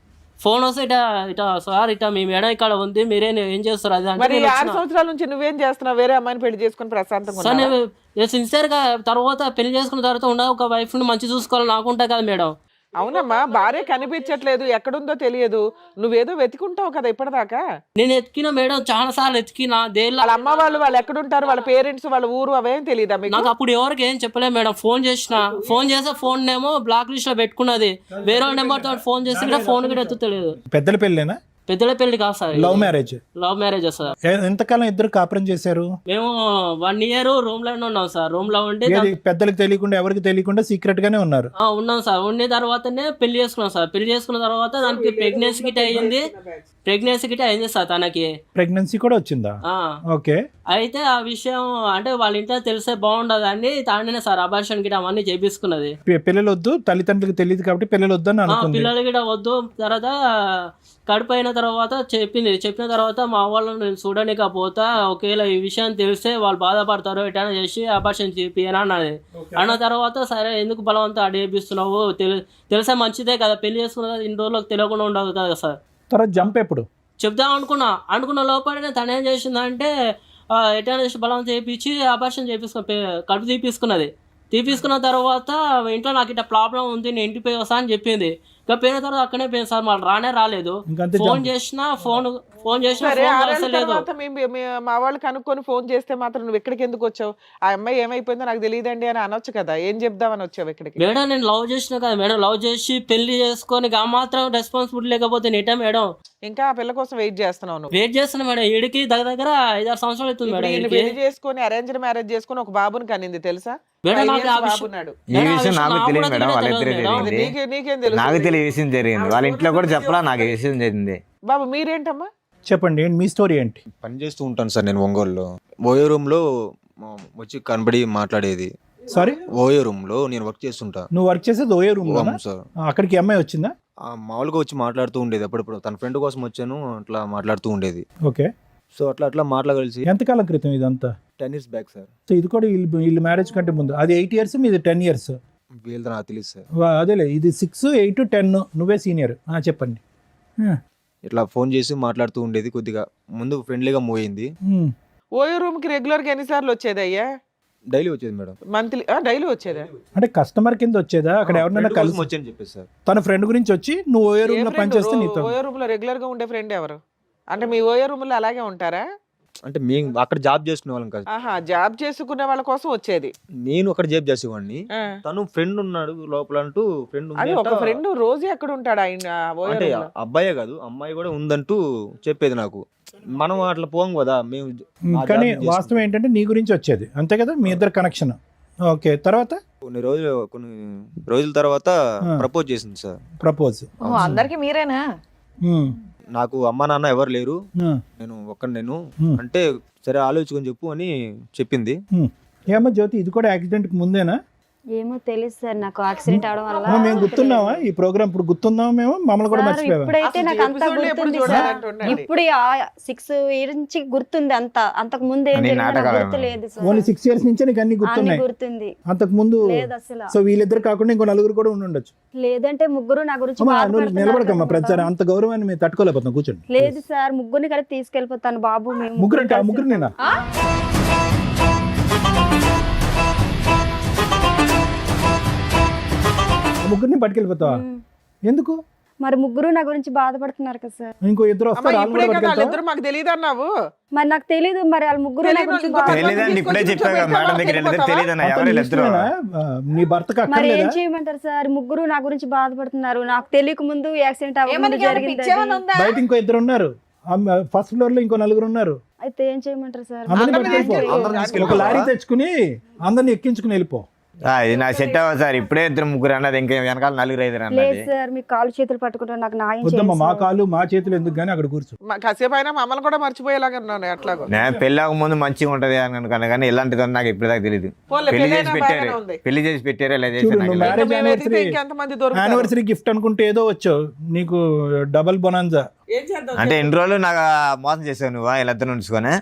ఫోన్ వస్తే ఇట సార్ ఇట మీ మేడం ఇక్కడ ఉంది, మీరే ఏం చేస్తారు అది మరి అంటే 6 సంవత్సరాల నుంచి నువ్వేం చేస్తున్నావు? వేరే అమ్మాయిని పెళ్లి చేసుకుని ప్రశాంతంగా సార్ ఉన్నావా? నేను సిన్సియర్ గా తర్వాత పెళ్లి చేసుకున్న తర్వాత ఉన్న ఒక వైఫ్ ని మంచి చూసుకోవాలి నాకు ఉంటాయి కదా మేడం. అవునమ్మా, భార్య కనిపించట్లేదు, ఎక్కడుందో తెలియదు. నువ్వేదో వెతుకుంటావు కదా ఇప్పటిదాకా. నేను ఎత్తికిన మేడం, చాలా సార్లు ఎత్తికిన. దేనిలో వాళ్ళ అమ్మ వాళ్ళు ఎక్కడుంటారు, వాళ్ళ పేరెంట్స్, వాళ్ళ ఊరు అవేం తెలియదా మీకు? నాకు అప్పుడు ఎవరికి ఏం చెప్పలేదు మేడం. ఫోన్ చేస్తే ఫోన్ ఏమో బ్లాక్ లిస్ట్ లో పెట్టుకున్నది. వేరే నెంబర్ తోటి ఫోన్ చేసి కూడా ఫోన్ కూడా ఎత్తుతలేదు. పెద్దల పెళ్ళేనా? పెద్దల పెళ్లి కాదు sir, love marriage. Love marriage sir. ఎంతకాలం ఇద్దరు కాపురం చేశారు? మేము 1 year రూమ్ లోనే ఉన్నాం సార్. రూమ్ లో ఉంటే పెద్దలకు తెలియకుండా ఎవరికి తెలియకుండా సీక్రెట్ గానే ఉన్నారు? ఉన్నాం సార్. ఉన్న తర్వాతనే పెళ్లి చేసుకున్నాం సార్. పెళ్లి చేసుకున్న తర్వాత దానికి ప్రెగ్నెన్సీ గిట్ అయింది సార్. తనకి ప్రెగ్నెన్సీ కూడా వచ్చిందా? ఓకే. అయితే ఆ విషయం అంటే వాళ్ళ ఇంట్లో తెలిసే బాగుండదు అని తానే సార్ అబార్షన్ గిట అవన్నీ చేపించుకున్నది. పిల్లలు వద్దు, తల్లిదండ్రులకు తెలియదు కాబట్టి పిల్లలు వద్దు అని అనుకుంది. పిల్లలు గిట వద్దు. తర్వాత కడుపు అయిన తర్వాత చెప్పిన తర్వాత మా వాళ్ళని నేను చూడనికపోతా, ఒకవేళ ఈ విషయం తెలిస్తే వాళ్ళు బాధపడతారు, ఎటైనా చేసి అబార్షన్ చేపియని అన్నది. అన్న తర్వాత సరే ఎందుకు బలవంతం అడిగిస్తున్నావు, తెలిసే మంచిదే కదా, పెళ్లి చేసుకున్న ఇన్ని రోజులకు తెలియకుండా ఉండదు కదా సార్. తర్వాత జంప్ ఎప్పుడు చెప్దాం అనుకున్న లోపలనే తను ఏం చేసిందంటే ఎటైనా చేసి బలవంతం చేయించి అబార్షన్ కడుపు తీపించుకున్న తర్వాత ఇంట్లో నాకు ఇట్లా ప్రాబ్లం ఉంది, నేను ఇంటికి పోయి వస్తా అని చెప్పింది. ఇంకా పోయిన తర్వాత అక్కడే పోయింది సార్. మళ్ళీ రాలేదు. ఫోన్ చేసినా సరే, 6 ఏళ్ల తర్వాత మా వాళ్ళు కనుక్కొని ఫోన్ చేస్తే మాత్రం నువ్వు ఇక్కడికి ఎందుకు వచ్చావు? ఆ అమ్మాయి ఏమైపోయిందో నాకు తెలియదండి అని అనొచ్చు కదా. ఏం చెప్దామని వచ్చావు ఇక్కడికి? మేడం నేను లవ్ చేసిన కదా మేడం, లవ్ చేసి పెళ్లి చేసుకొని ఆ మాత్రం రెస్పాన్సిబిలిటీ లేకపోతే నేటా మేడం? ఇంకా ఆ పిల్ల కోసం వెయిట్ చేస్తున్నావు నువ్వు? వెయిట్ చేస్తున్నా మేడం. ఈడికి దగ్గర 5-6 సంవత్సరాలు అవుతుంది మేడం. పెళ్లి చేసుకొని అరేంజ్డ్ మ్యారేజ్ చేసుకొని ఒక బాబుని కనింది తెలుసా? మేడం 5 నాకు years ఆ విషయం బాబున్నాడు. ఈ మేడం, ఆ విషయం విషయం నాకు నాకు తెలియదు కూడా మేడం, వాళ్ళిద్దరే తెలియదు మేడం. తెలియంది. నీకేం తెలుసు? నాకు తెలియ విషయం జరిగింది, వాళ్ళ ఇంట్లో కూడా చెప్పలా, నాకు ఈ విషయం జరిగింది. బాబు మీరేంటమ్మా? చెప్పండి ఏంటి మీ స్టోరీ ఏంటి? పని చేస్తూ ఉంటాను సార్ నేను ఒంగోలులో. ఓయో రూమ్లో వచ్చి కనబడి మాట్లాడేది. సారీ, ఓయో రూమ్లో నేను వర్క్ చేస్తుంటా. నువ్వు వర్క్ చేసేది ఓయే రూమ్ లో? అవును సార్. అక్కడికి ఈ అమ్మాయి వచ్చిందా? మామూలుగా వచ్చి మాట్లాడుతూ ఉండేది అప్పుడప్పుడు. తన ఫ్రెండ్ కోసం వచ్చాను, అట్లా మాట్లాడుతూ ఉండేది. ఓకే, సో అట్లా మాట్లాడగలిసి ఎంతకాలం క్రితం ఇదంతా? 10 years బ్యాక్ సార్. సో ఇది కూడా వీళ్ళు మ్యారేజ్ కంటే ముందు. అది 8 years, మీది 10 years. వీళ్ళతో నాకు తెలియదు సార్. అదేలే, ఇది 6, 8, 10, నువ్వే సీనియర్. చెప్పండి. ఇట్లా ఫోన్ చేసి మాట్లాడుతూ ఉండేది. కొద్దిగా ముందు ఫ్రెండ్లీగా మూవ్ అయింది. ఓయో రూమ్ కి రెగ్యులర్ గా ఎన్నిసార్లు వచ్చేది అయ్యా? డైలీ వచ్చేది మేడం. మంత్లీ డైలీ వచ్చేదా? అంటే కస్టమర్ కింద వచ్చేదా? అక్కడ ఎవరినైనా Friend కోసం కలిసి వచ్చాను చెప్పేసి సార్. తన ఫ్రెండ్ గురించి వచ్చి నువ్వు ఓయే రూమ్ లో పనిచేస్తే నీతో? ఓయో రూమ్ లో రెగ్యులర్ గా ఉండే ఫ్రెండ్ ఎవరు? అంటే మీ ఓయో రూమ్ లో అలాగే ఉంటారా? అంటే మేము అక్కడ జాబ్ చేసుకునే వాళ్ళం కాదు. ఆహా, జాబ్ చేసుకునే వాళ్ళ కోసం వచ్చేది. నేను అక్కడ జాబ్ చేసేవాడిని. ఆ. తను ఫ్రెండ్ ఉన్నాడు లోపల అంటూ ఫ్రెండ్ అది ఒక ఫ్రెండ్ రోజు ఎక్కడ ఉంటాడు ఆయన ఓయో అంటే రూమ్ లో? అబ్బాయే కాదు అమ్మాయి కూడా ఉందంటూ చెప్పేది నాకు. మనం అట్లా పోం కదా మేము. ఆ కానీ జాబ్ వాస్తవం ఏంటంటే నీ గురించి వచ్చేది, అంతే కదా? మీ ఇద్దరు కనెక్షన్. ఓకే, తర్వాత కొన్ని రోజుల తర్వాత ప్రపోజ్ చేసింది సార్. ప్రపోజ్. ఓ, అందరికి మీరేనా? నాకు అమ్మ నాన్న ఎవరు లేరు, నేను ఒక్కడినేను అంటే సరే ఆలోచించుకొని చెప్పు అని చెప్పింది. ఏమో జ్యోతి, ఇది కూడా యాక్సిడెంట్ కి ముందేనా? ఏమో తెలియదు సార్, నాకు యాక్సిడెంట్ అవడం వల్ల. మేము గుర్తున్నావా ఈ ప్రోగ్రామ్? ఇప్పుడు గుర్తున్నావా మేము? మమ్మల్ని కూడా సార్, మర్చిపోయావా? ఇప్పుడైతే అసలు నాకు అంతా episode లో ఎప్పుడు గుర్తుంది సార్. చూడాలంటుండండి. ఇప్పుడు 6 years నుంచి గుర్తుంది అంతా. అంతకు ముందు ఏం అన్ని జరిగిందో నాకు నాటకాలు గుర్తులేదు సార్. ఓన్లీ 6 years నుంచే నీకు అన్ని అన్ని గుర్తున్నాయి. గుర్తుంది. అంతకు ముందు లేదు అసలు. సో వీళ్ళిద్దరు కాకుండా ఇంకో నలుగురు కూడా ఉండొచ్చు. లేదంటే ముగ్గురు నా గురించి అమ్మా, నువ్వు బాధపడుతున్నారు నిలబడకమ్మా, కదా ప్రచారం సార్. అంత గౌరవాన్ని మేము తట్టుకోలేకపోతున్నాం. కూర్చోండి. లేదు సార్, ముగ్గురిని కలిపి తీసుకెళ్ళిపోతాను బాబు. మేము ముగ్గురు అంటే ఆ కలిసి ముగ్గురు నేనా? ముగ్గురిని పట్టుకెళ్ళిపోతావా? ఎందుకు? మరి ముగ్గురు నా గురించి బాధపడుతున్నారు కదా సార్. ఇంకో ఇద్దరు అమ్మా, వస్తారు, వాళ్ళు ఇప్పుడే కూడా కదా పట్టుకెళ్తావా? వాళ్ళిద్దరు మాకు తెలియదు అన్నావు. మరి నాకు తెలీదు, మరి వాళ్ళ ముగ్గురు నా తెలీదు, గురించి ఇంకో బాధ- పక్కన తెలియదని ఇప్పుడే తీసుకొచ్చి చెప్పావు కదా మేడం దగ్గర, వీళ్ళిద్దరు తెలియదన్న అతను ఎవరు ఇద్దరు? ఇష్టమేనా? నీ భర్తకు మరి ఏం అక్కర్లేదా? చేయమంటారు సార్? ముగ్గురు నా గురించి బాధపడుతున్నారు. నాకు తెలియక ముందు యాక్సిడెంట్ ఏమని అవ్వకుండా జరిగింది పిచ్చేమని అది. ఉందా? బయట ఇంకో ఇద్దరు ఉన్నారు, ఫస్ట్ ఫ్లోర్ లో ఇంకో నలుగురు ఉన్నారు. అయితే ఏం చేయమంటారు సార్? అందరిని అందరిని పట్టుకెళ్ళిపో. అందరిని ఒక తీసుకెళ్ళిపోతావా? లారీ తెచ్చుకుని అందరిని ఎక్కించుకుని వెళ్ళిపో. ఇది నాకు సెట్ అవ్వదు సార్. ఇప్పుడే ఇద్దరు ముగ్గురు అన్నది, ఇంకా వెనకాల 4, 5 లేదు అన్నది. సార్, మీ కాలు చేతులు పట్టుకుంటారు, నాకు న్యాయం వద్దమ్మా, చేయండి మా సార్. కాళ్ళు మా చేతులు ఎందుకు గానీ అక్కడ కూర్చో. కాసేపు అయినా మమ్మల్ని కూడా మర్చిపోయేలాగా ఉన్నాను ఎట్లాగో. నేను పెళ్ళాక ముందు మంచిగా ఉంటది అని అనుకున్నా, కానీ ఇలాంటిది నాకు ఇప్పుడు దాకా తెలియదు. పోన్లే, పెళ్లి పెళ్ళైనా చేసి పెట్టారు, బాగానే ఉంది. పెళ్లి చేసి పెట్టారు, ఇలా చూడు, చేశారు నువ్వు నాకు తెలియదు. మ్యారేజ్ మేము వెతికితే యానివర్సరీ ఇంకెంతమంది దొరుకుతారు? యానివర్సరీ గిఫ్ట్ అనుకుంటే ఏదో వచ్చావు, నీకు డబల్ బొనాన్జా. ఏం చేద్దాం? అంటే ఎన్ని రోజులు నాకు మోసం చేసావు నువ్వు వీళ్ళిద్దరు ఉంచుకొని?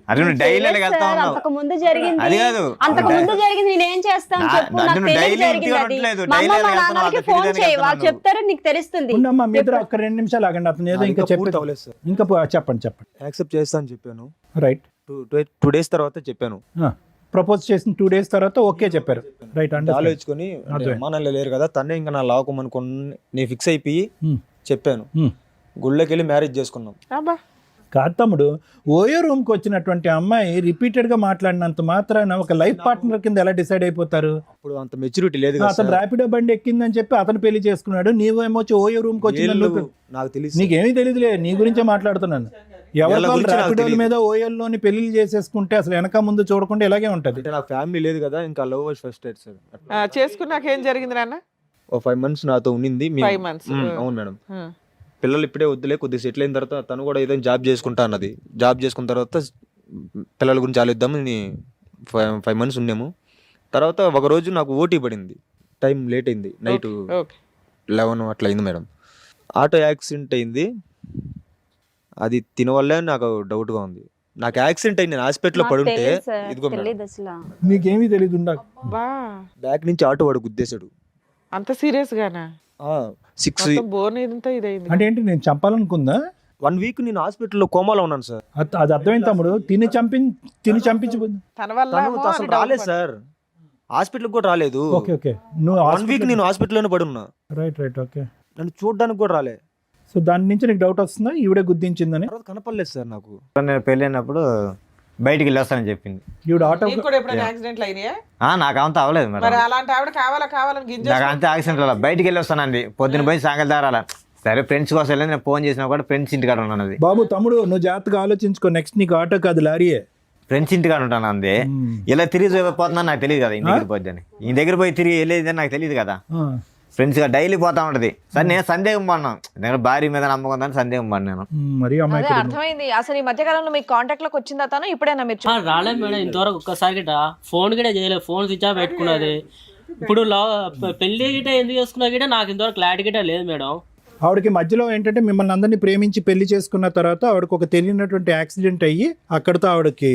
అంటే నువ్వు డైలీ లేదు వెళ్తా సార్, ఉన్నావు. అంతకు ముందు జరిగింది. అది కాదు. అంతకు ముందు జరిగింది, నేను ఏం చేస్తాను చెప్పు? అంటే నాకు నువ్వు తెలియక డైలీ జరిగింది ఇంటికి అది. ఉండట్లేదు, మా డైలీ అమ్మ మా వెళ్తున్నావు, నాన్నకి అక్కడ ఫోన్ తిరిగి చేయి, వాళ్ళు వెళ్తున్నావు. చెప్తారు, నీకు తెలుస్తుంది. ఉండమ్మా, మీ ఇద్దరు ఒక్క 2 నిమిషాలు ఆగండి, అతను ఏదో ఇంకా పూర్తి చెప్పేది. అవ్వలేదు సార్. ఇంకా చెప్పండి. యాక్సెప్ట్ చేస్తా అని చెప్పాను. రైట్. 2 days తర్వాత చెప్పాను. ప్రపోజ్ చేసిన 2 days తర్వాత ఓకే చెప్పారు. రైట్. అంటే ఆలోచించుకొని అమ్మా నాన్న లేరు కదా, తన్నే ఇంకా నా లావకమనుకుని నేను ఫిక్స్ అయిపోయి చెప్పాను. గుళ్ళకి వెళ్ళి మ్యారేజ్ చేసుకున్నాం. అబ్బా, కాదు తమ్ముడు, ఓయో రూమ్ కి వచ్చినటువంటి అమ్మాయి రిపీటెడ్ గా మాట్లాడినంత మాత్రాన ఒక లైఫ్ పార్ట్నర్ కింద ఎలా డిసైడ్ అయిపోతారు? అప్పుడు అంత మెచ్యూరిటీ లేదు కదా అతను సార్. ర్యాపిడో బండి ఎక్కిందని చెప్పి అతను పెళ్లి చేసుకున్నాడు, నీవేమో వచ్చి ఓయో రూమ్ కి వచ్చిందని వీళ్ళు నువ్వు- నాకు తెలియదు. నీకేమీ తెలియదులే, నీ గురించే మాట్లాడుతున్నాను. ఎవరి వీళ్ళ గురించి నాకు ర్యాపిడోల తెలీదు. మీద ఓయోల్లోని పెళ్లి చేసేసుకుంటే అసలు వెనక ముందు చూడకుండా ఇలాగే ఉంటది. అంటే నాకు ఫ్యామిలీ లేదు కదా, ఇంకా లవ్ ఫస్ట్ డేట్ సార్. చేసుకున్నాక ఏం జరిగింది నాన్న? ఓ 5 months నాతో ఉండింది. 5 months. అవును మేడం. పిల్లలు ఇప్పుడే వద్దులే, కొద్దిగా సెటిల్ అయిన తర్వాత తను కూడా ఏదైనా జాబ్ చేసుకుంటా అన్నది. జాబ్ చేసుకున్న తర్వాత పిల్లల గురించి ఆలోచిద్దామని 5 months ఉన్నాము. తర్వాత ఒక రోజు నాకు ఓటీ పడింది, టైం లేట్ అయింది, నైట్ ఓకే. 11 అట్లా అయింది మేడం. ఆటో యాక్సిడెంట్ అయింది. అది తినవల్లే నాకు డౌట్గా ఉంది. నాకు యాక్సిడెంట్ అయింది, నేను హాస్పిటల్లో నాకు పడుంటే తెలీదు సార్, ఇదిగో మేడం తెలీదు అసలు. నీకేమీ తెలియదు ఉండకు. బా, బ్యాక్ నుంచి ఆటో వాడు గుద్దేశాడు. అంత సీరియస్ గానా? 6 బోన్ ఇదంతా ఇదైంది. అంటే ఏంటి, నేను చంపాలనుకుందా? 1 week నేను హాస్పిటల్లో కోమాలో ఉన్నాను సార్. అది అర్థమైంది తమ్ముడు. తిని చంపించబోదు. తన వల్ల తను ఏమో అసలు అని డౌట్ రాలేదు పడ్డా. సార్, హాస్పిటల్కి కూడా రాలేదు. Okay okay. నువ్వు 1 week నేను హాస్పిటల్లోనే పడున్నా. Right okay. నన్ను చూడడానికి కూడా రాలే. సో దాని నుంచి నీకు డౌట్ వస్తుందా ఈవిడే గుద్దించిందని? తర్వాత కనపడలేదు సార్ నాకు. నేను పెళ్ళైనప్పుడు బయటికి వెళ్ళి వస్తానని చెప్పింది. ఈవిడ ఆటో నీకు కూడా ఎప్పుడైనా యాక్సిడెంట్లు అయినాయా? నాకు అంత అవ్వలేదు మరి మేడం. అలాంటి ఆవిడ కావాలని గింజ నాకు అంతే యాక్సిడెంట్ అలా బయటికి వెళ్ళి వస్తానండి, పొద్దున పోయి సాయంకాలం దారాల. సరే ఫ్రెండ్స్ కోసం వెళ్ళి నేను ఫోన్ చేసినా కూడా ఫ్రెండ్స్ ఇంటికాడ ఉన్నాను. అది బాబు తమ్ముడు, నువ్వు జాగ్రత్తగా ఆలోచించుకో. నెక్స్ట్ నీకు ఆటో కాదు లారీయే. ఫ్రెండ్స్ ఇంటికాడ ఉంటాను అంది. ఇలా తిరిగి పోతున్నా నాకు తెలియదు కదా, ఇంటి దగ్గర పోద్దని. ఈ దగ్గర పోయి తిరిగి వెళ్ళేది నాకు తెలియదు కదా. ఫ్రెండ్స్గా డైలీ పోతా ఉంటది. సరే నేను సందేహం పడినాను, నేను భార్య మీద నమ్మకం ఉందని సందేహం పడినాను. మరి అమ్మాయి అదే అర్థమైంది. అసలు ఈ మధ్య కాలంలో మీకు కాంటాక్ట్ లోకి వచ్చిందా తను? ఇప్పుడైనా మీరు రాలేదు మేడం ఇంతవరకు ఒక్కసారి గిట ఫోన్ గిట చేయలేదు, ఫోన్ స్విచ్ ఆఫ్ పెట్టుకున్నది. ఇప్పుడు పెళ్లి గిట ఎందుకు చేసుకున్నా గిట నాకు ఇంతవరకు క్లారిటీ గిట లేదు మేడం. ఆవిడకి మధ్యలో ఏంటంటే మిమ్మల్ని అందరినీ ప్రేమించి పెళ్లి చేసుకున్న తర్వాత ఆవిడకి ఒక తెలియనటువంటి యాక్సిడెంట్ అయ్యి అక్కడితో ఆవిడకి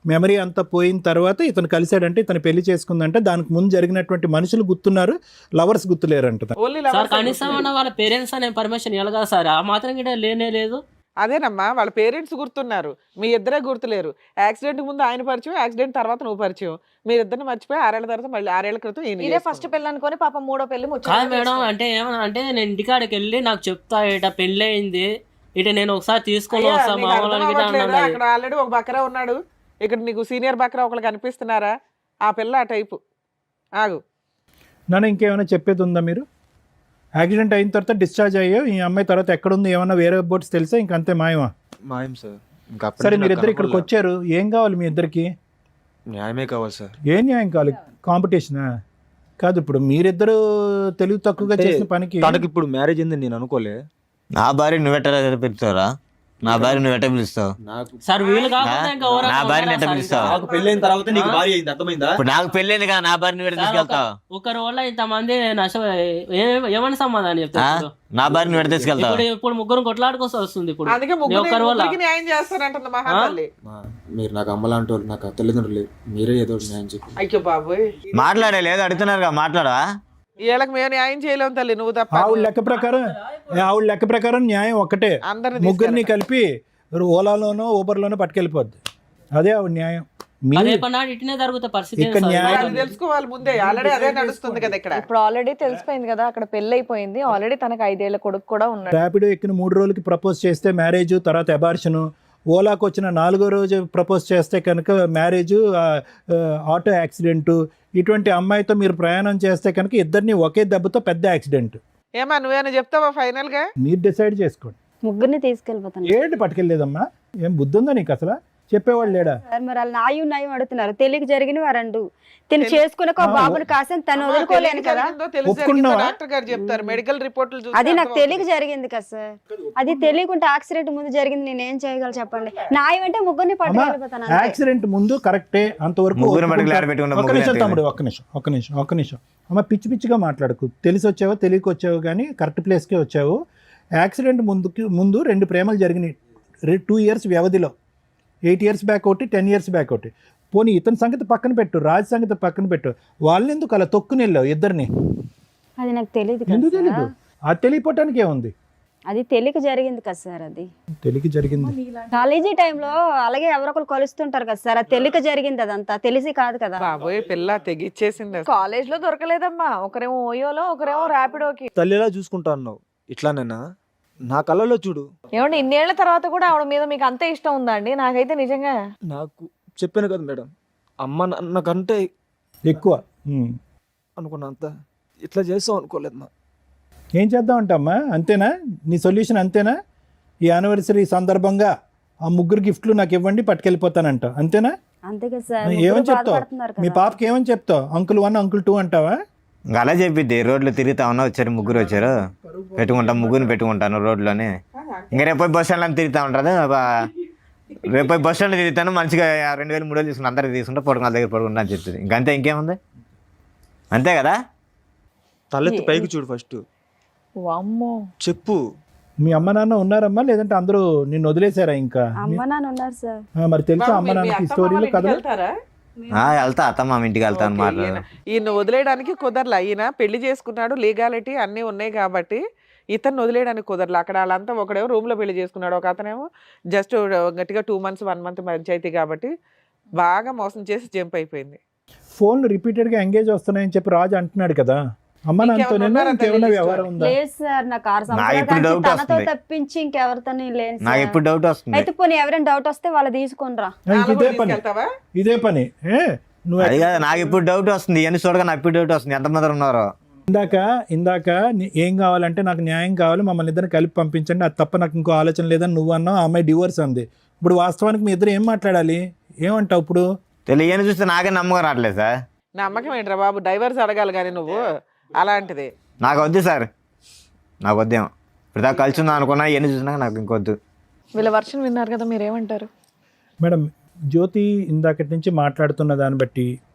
మెమరీ అంతా పోయిన తర్వాత ఇతను కలిశాడంటే, ఇతను పెళ్లి చేసుకుందంటే దానికి ముందు జరిగినటువంటి మనుషులు గుర్తున్నారు, లవర్స్ గుర్తులేరంట. సార్ కనీసం వాళ్ళ పేరెంట్స్ అనే పర్మిషన్ ఇవ్వాలి కదా సార్, ఆ మాత్రం గిట లేనే లేదు. అదేనమ్మా, వాళ్ళ పేరెంట్స్ గుర్తున్నారు, మీ ఇద్దరే గుర్తులేరు. యాక్సిడెంట్ ముందు ఆయన పరిచయం, యాక్సిడెంట్ తర్వాత నువ్వు పరిచయం. మీరిద్దరిని మర్చిపోయి 6 ఏళ్ల తర్వాత మళ్ళీ 6 ఏళ్ల క్రితం ఇదే ఫస్ట్ పెళ్లి అనుకొని పాపం 3వ పెళ్లి కాదు మేడం. అంటే ఏమన్నా అంటే నేను ఇంటికాడికి వెళ్ళి నాకు చెప్తా ఇట పెళ్లి అయింది, ఇట నేను ఒకసారి తీసుకొని వస్తా మా వాళ్ళకి అక్కడ ఆల్రెడీ ఒక బకరా ఉన్నాడు, ఇక్కడ నీకు సీనియర్ బకరా ఒకళ్ళు కనిపిస్తున్నారా? ఆ పిల్ల ఆ టైపు. ఆగు నాన్న, ఇంకేమైనా చెప్పేది ఉందా? మీరు యాక్సిడెంట్ అయిన తర్వాత డిశ్చార్జ్ అయ్యో, ఈ అమ్మాయి తర్వాత ఎక్కడుంది, ఏమన్నా వేరే బోట్స్ తెలుసా? ఇంకంతే మాయమా? మాయం సార్. ఇంకా సరే మీరిద్దరు ఇక్కడికి వచ్చారు, ఏం కావాలి మీ ఇద్దరికి? న్యాయమే కావాలి సార్. ఏం న్యాయం కావాలి? కాంపిటీషనా? కాదు, ఇప్పుడు మీరిద్దరు తెలివి తక్కువగా చేసిన పనికి తనకి ఇప్పుడు మ్యారేజ్ అయింది నేను అనుకోలే. నా భార్య నువ్వెట్ట పిలుస్తావురా? నా భార్య నువ్వెట్ట పిలుస్తావు? సార్ వీలు కాకుండా ఇంకా నా భార్యని ఎట్ట పిలుస్తావు? నాకు పెళ్ళైన తర్వాత నీకు భార్య అయింది, అర్థమైందా? ఇప్పుడు నాకు పెళ్ళైంది కదా, నా భార్యని నువ్వు తీసుకెళ్తావు? ఒకరి వల్ల ఇంతమంది నష్టం ఏమని సమాధానం చెప్తారు? నా భార్యని నువ్వు తీసుకెళ్తావు? ఇప్పుడు ముగ్గురు కొట్లాడుకోసి వస్తుంది. ఇప్పుడు అందుకే ఒకరి వల్ల ముగ్గురికి న్యాయం చేస్తానంటుంది మహాతల్లి. మీరు నాకు అమ్మలాంటి వాళ్ళు, నాకు తల్లిదండ్రులు, మీరే ఏదో న్యాయం చెప్పి. అయ్యో బాబోయ్, మాట్లాడే లేదు అడుగుతున్నారు, మాట్లాడవా? వీళ్ళకి మేము న్యాయం చేయలేము తల్లి, నువ్వు తప్ప. ఆవిడ లెక్క ప్రకారం న్యాయం ఒక్కటే, ముగ్గురిని కలిపి ఓలాలోనో ఊబర్లోనో పట్టుకెళ్ళిపోద్ది. అదే ఆవిడ న్యాయం. ఇట్నే జరుగుతా పరిస్థితి ఇక్కడ న్యాయం తెలుసుకోవాలి ముందే. ఆల్రెడీ అదే నడుస్తుంది కదా ఇక్కడ. ఇప్పుడు ఆల్రెడీ తెలిసిపోయింది కదా, అక్కడ పెళ్లి అయిపోయింది ఆల్రెడీ. తనకు 5 ఏళ్ల కొడుకు కూడా ఉన్నాడు. ర్యాపిడో ఎక్కిన 3 రోజులకి ప్రపోజ్ చేస్తే మ్యారేజ్, తర్వాత అబార్షను. ఓలాకు వచ్చిన 4వ రోజు ప్రపోజ్ చేస్తే కనుక మ్యారేజ్, ఆటో యాక్సిడెంట్. ఇటువంటి అమ్మాయితో మీరు ప్రయాణం చేస్తే కనుక ఇద్దరిని ఒకే దెబ్బతో పెద్ద యాక్సిడెంట్. ఏమా నువ్వేనా చెప్తావా ఫైనల్ గా? మీరు డిసైడ్ చేసుకోండి. ముగ్గురిని తీసుకెళ్ళిపోతాను. ఏంటి పట్టుకెళ్ళలేదమ్మా? ఏం బుద్ధి ఉందా నీకు అసలు? చెప్పేవాళ్ళు లేడా? మరి వాళ్ళు నాయం అడుగుతున్నారు. తెలియక జరిగిన వారండు తిని చేసుకునే బాబుని కాసం తను వదులుకోలేను కదా. డాక్టర్ గారు చెప్తారు, మెడికల్ రిపోర్ట్లు. అది నాకు తెలియక జరిగింది కదా సార్. అది తెలియకుంటే యాక్సిడెంట్ ముందు జరిగింది, నేను ఏం చేయగలను చెప్పండి? న్యాయం అంటే ముగ్గురిని పట్టుకెళ్ళిపోతాను. యాక్సిడెంట్ ముందు కరెక్టే, అంతవరకు. తమ్ముడు ఒక్క నిమిషం అమ్మ, పిచ్చి పిచ్చిగా మాట్లాడకు. తెలిసి వచ్చావో తెలియక వచ్చావు కానీ కరెక్ట్ ప్లేస్కే వచ్చావు. యాక్సిడెంట్ ముందు 2 ప్రేమలు జరిగినాయి 2 years వ్యవధిలో. 8 years బ్యాక్ ఒకటి, 10 years బ్యాక్ ఒకటి. పోనీ ఇతని సంగతి పక్కన పెట్టు, రాజ్ సంగతి పక్కన పెట్టు. వాళ్ళని ఎందుకు అలా తొక్కుని వెళ్ళావు ఇద్దరిని? అది నాకు తెలియదు. ఎందుకు తెలీదు? అది తెలియపోవటానికి ఏముంది? అది తెలియక జరిగింది కదా సార్. అది తెలియక జరిగింది. కాలేజీ టైంలో అలాగే ఎవరొకరు కలుస్తుంటారు కదా సార్. అది తెలియక జరిగింది, అదంతా తెలిసి కాదు కదా. బాబోయ్, పిల్ల తెగిచ్చేసింది. కాలేజ్ లో దొరకలేదమ్మా, ఒకరేమో ఓయోలో, ఒకరేమో ర్యాపిడోకి. తల్లిలా చూసుకుంటా అన్నావు, ఇట్లానేనా? నా కళ్ళలో చూడు. ఏమండి, ఇన్నేళ్ల తర్వాత కూడా ఆవిడ మీద మీకు అంతే ఇష్టం ఉందా అండి? నాకైతే నిజంగా. నాకు చెప్పాను కదా మేడం, అమ్మ నాకంటే ఎక్కువ అనుకున్నా, అంత ఇట్లా చేస్తాం అనుకోలేదు. మా ఏం చేద్దాం అంటమ్మా? అంతేనా నీ సొల్యూషన్? అంతేనా? ఈ యానివర్సరీ సందర్భంగా ఆ 3 గిఫ్ట్లు నాకు ఇవ్వండి, పట్టుకెళ్ళిపోతానంట, అంతేనా? అంతే కదా సార్. ఏమని చెప్తావు మీ పాపకి? ఏమని చెప్తావు? అంకుల్ 1 అంకుల్ 2 అంటావా? ఇంకా అలా చెప్పిద్ది. రోడ్లో తిరుగుతా ఉన్నా, వచ్చారు 3 వచ్చారు, ముగ్గురిని పెట్టుకుంటాను రోడ్లోనే. ఇంకా రేపు బస్ స్టాండ్లో తిరుగుతూ ఉంటుంది. రేపు బస్ స్టాండ్లో తిరుగుతాను, మంచిగా 2000 3,000 తీసుకుంటా, అందరికి తీసుకుంటా, పడుకున్న దగ్గర పడుకుంటా అని చెప్తుంది. ఇంకంతే, ఇంకేముంది? అంతే కదా? తలెత్తి పైకి చూడు ఫస్ట్, వామ్మో చెప్పు. మీ అమ్మ నాన్న ఉన్నారమ్మా, లేదంటే అందరూ నిన్ను వదిలేశారా? ఇంకా అమ్మ నాన్న ఉన్నారు సార్. మరి తెలుసా అమ్మ నాన్నకి స్టోరీలు కథలు? వెళ్తా, అత్తమ్మ ఇంటికి వెళ్తాను. మాట్లాడు. ఈయన వదిలేయడానికి కుదరలా. ఈయన పెళ్లి చేసుకున్నాడు, లీగాలిటీ అన్నీ ఉన్నాయి కాబట్టి ఇతను వదిలేయడానికి కుదరలా. అక్కడ వాళ్ళంతా ఒకడేమో రూమ్ లో పెళ్లి చేసుకున్నాడు, ఒక అతనేమో జస్ట్ గట్టిగా 2 months 1 month పంచాయతీ కాబట్టి బాగా మోసం చేసి జంప్ అయిపోయింది. ఫోన్లు రిపీటెడ్ గా ఎంగేజ్ వస్తున్నాయని చెప్పి రాజు అంటున్నాడు కదా. అమ్మ నాన్నతో ఇంకేమైనా వ్యవహారం ఉందా? లేదు సార్, నాకు 6 సంవత్సరాలు తనతో తప్పించి ఇంకెవరితో లేదు. నాకు ఇప్పుడు డౌట్ వస్తుంది. అయితే పోనీ ఎవరైనా డౌట్ వస్తే వాళ్ళు తీసుకొనిరా. ఇదే పని నువ్వు. అది కాదు, నాకు ఇప్పుడు డౌట్ వస్తుంది. ఇవన్నీ చూడగా నాకు ఇప్పుడు డౌట్ వస్తుంది, ఎంతమంది ఉన్నారో. ఇందాక ఏం కావాలంటే నాకు న్యాయం కావాలి, మమ్మల్ని ఇద్దరిని కలిపి పంపించండి, అది తప్ప నాకు ఇంకో ఆలోచన లేదని నువ్వు అన్నావు. ఆ అమ్మాయి డివోర్స్ అంది. ఇప్పుడు వాస్తవానికి మీ ఇద్దరు ఏం మాట్లాడాలి? ఏమంటావు ఇప్పుడు? తెలియని చూస్తే నాకే నమ్మకం రావట్లేదు సార్. నమ్మకం ఏంట్రా బాబు, డైవర్స్ అడగాలి కానీ నువ్వు అలాంటిది. నాకు వద్దు సార్, నాకు వద్దేమో. ఇప్పుడు దాకా కలిసి ఉందా అనుకున్నా, ఇవన్నీ చూసినా నాకు ఇంకొద్దు. వీళ్ళ వర్షన్ విన్నారు కదా, మీరేమంటారు? మేడం, జ్యోతి ఇందాకటి నుంచి మాట్లాడుతున్న దాన్ని బట్టి,